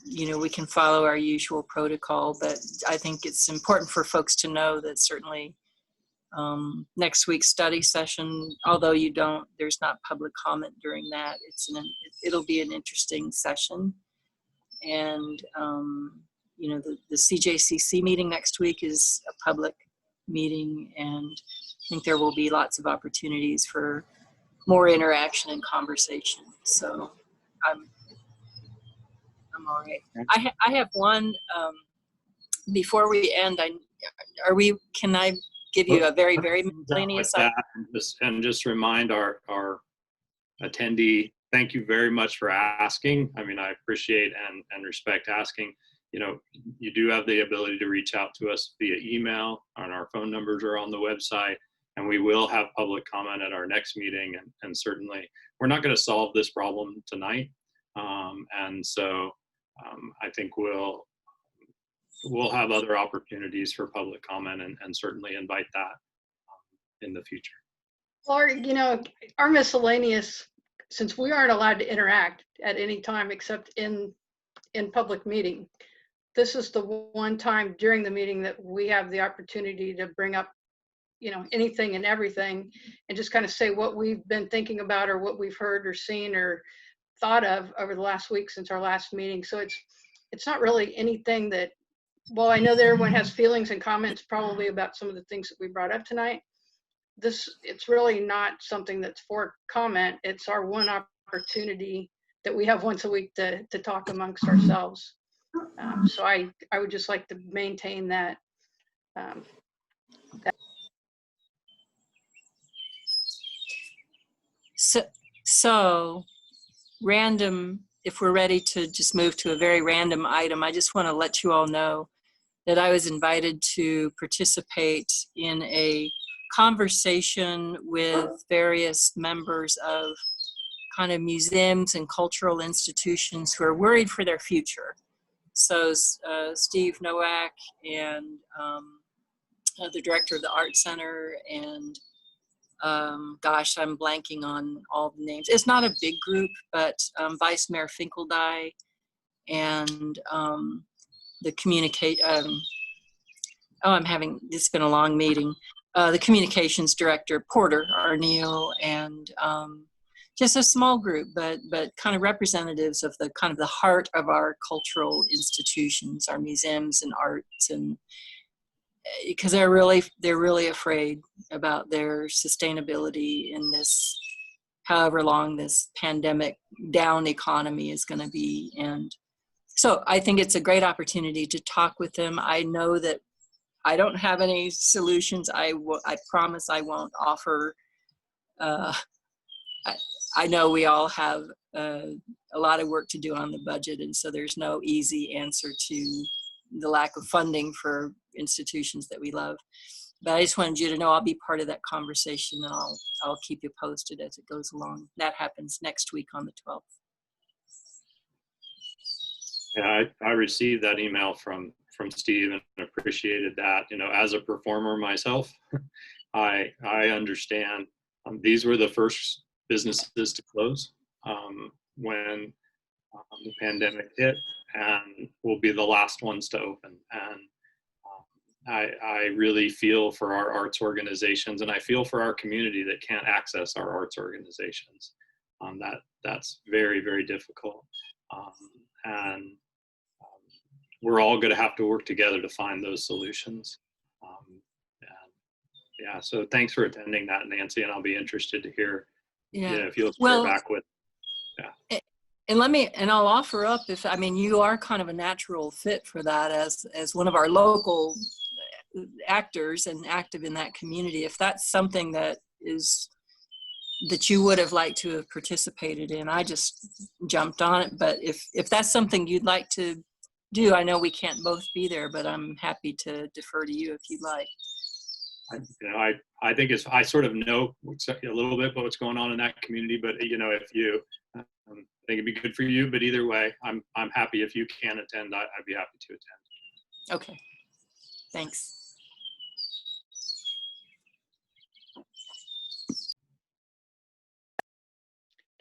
You know, we can follow our usual protocol, but I think it's important for folks to know that certainly next week's study session, although there's not public comment during that, it'll be an interesting session. And you know, the CJCC meeting next week is a public meeting, and I think there will be lots of opportunities for more interaction and conversation. So I'm all right. I have one before we end. Can I give you a very miscellaneous item? And just remind our attendee, thank you very much for asking. I mean, I appreciate and respect asking. You know, you do have the ability to reach out to us via email, and our phone numbers are on the website, and we will have public comment at our next meeting. And certainly we're not going to solve this problem tonight. And so I think we'll have other opportunities for public comment, and certainly invite that in the future. Or, you know, our miscellaneous, since we aren't allowed to interact at any time except in public meeting, this is the one time during the meeting that we have the opportunity to bring up, you know, anything and everything, and just kind of say what we've been thinking about or what we've heard or seen or thought of over the last week since our last meeting. So it's not really anything that, well, I know that everyone has feelings and comments probably about some of the things that we brought up tonight, it's really not something that's for comment. It's our one opportunity that we have once a week to talk amongst ourselves. So I would just like to maintain that. So random, if we're ready to just move to a very random item, I just want to let you all know that I was invited to participate in a conversation with various members of kind of museums and cultural institutions who are worried for their future. So Steve Nowak and the director of the Art Center, and gosh, I'm blanking on all the names. It's not a big group, but Vice Mayor Finkeldye and the it's been a long meeting. The communications director, Porter Arneal, and just a small group, but kind of representatives of the kind of the heart of our cultural institutions, our museums and arts, and because they're really afraid about their sustainability in this, however long this pandemic down economy is going to be. And so I think it's a great opportunity to talk with them. I know that I don't have any solutions. I promise I won't offer. I know we all have a lot of work to do on the budget, and so there's no easy answer to the lack of funding for institutions that we love. But I just wanted you to know I'll be part of that conversation, and I'll keep you posted as it goes along. That happens next week on the 12th. Yeah, I received that email from Steve and appreciated that. You know, as a performer myself, I understand. These were the first businesses to close when the pandemic hit, and will be the last ones to open. And I really feel for our arts organizations, and I feel for our community that can't access our arts organizations. That's very, very difficult. And we're all going to have to work together to find those solutions. Yeah, so thanks for attending that, Nancy, and I'll be interested to hear if you'll share back with. Yeah. And I'll offer up, you are kind of a natural fit for that as one of our local actors and active in that community. If that's something that you would have liked to have participated in, I just jumped on it. But if that's something you'd like to do, I know we can't both be there, but I'm happy to defer to you if you'd like. I think I sort of know a little bit about what's going on in that community, but if you, I think it'd be good for you. But either way, I'm happy if you can attend. I'd be happy to attend. Okay, thanks.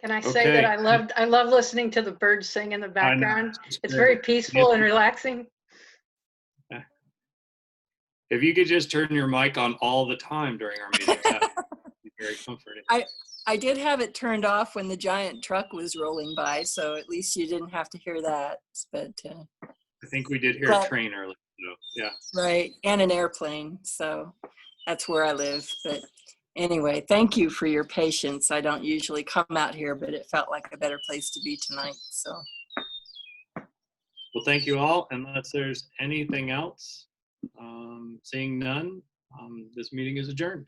Can I say that I love listening to the birds sing in the background? It's very peaceful and relaxing. If you could just turn your mic on all the time during our meetings, that would be very comforting. I did have it turned off when the giant truck was rolling by, so at least you didn't have to hear that. But I think we did hear a train earlier. So, yeah. Right, and an airplane. So that's where I live. But anyway, thank you for your patience. I don't usually come out here, but it felt like a better place to be tonight. So. Well, thank you all. Unless there's anything else, seeing none, this meeting is adjourned.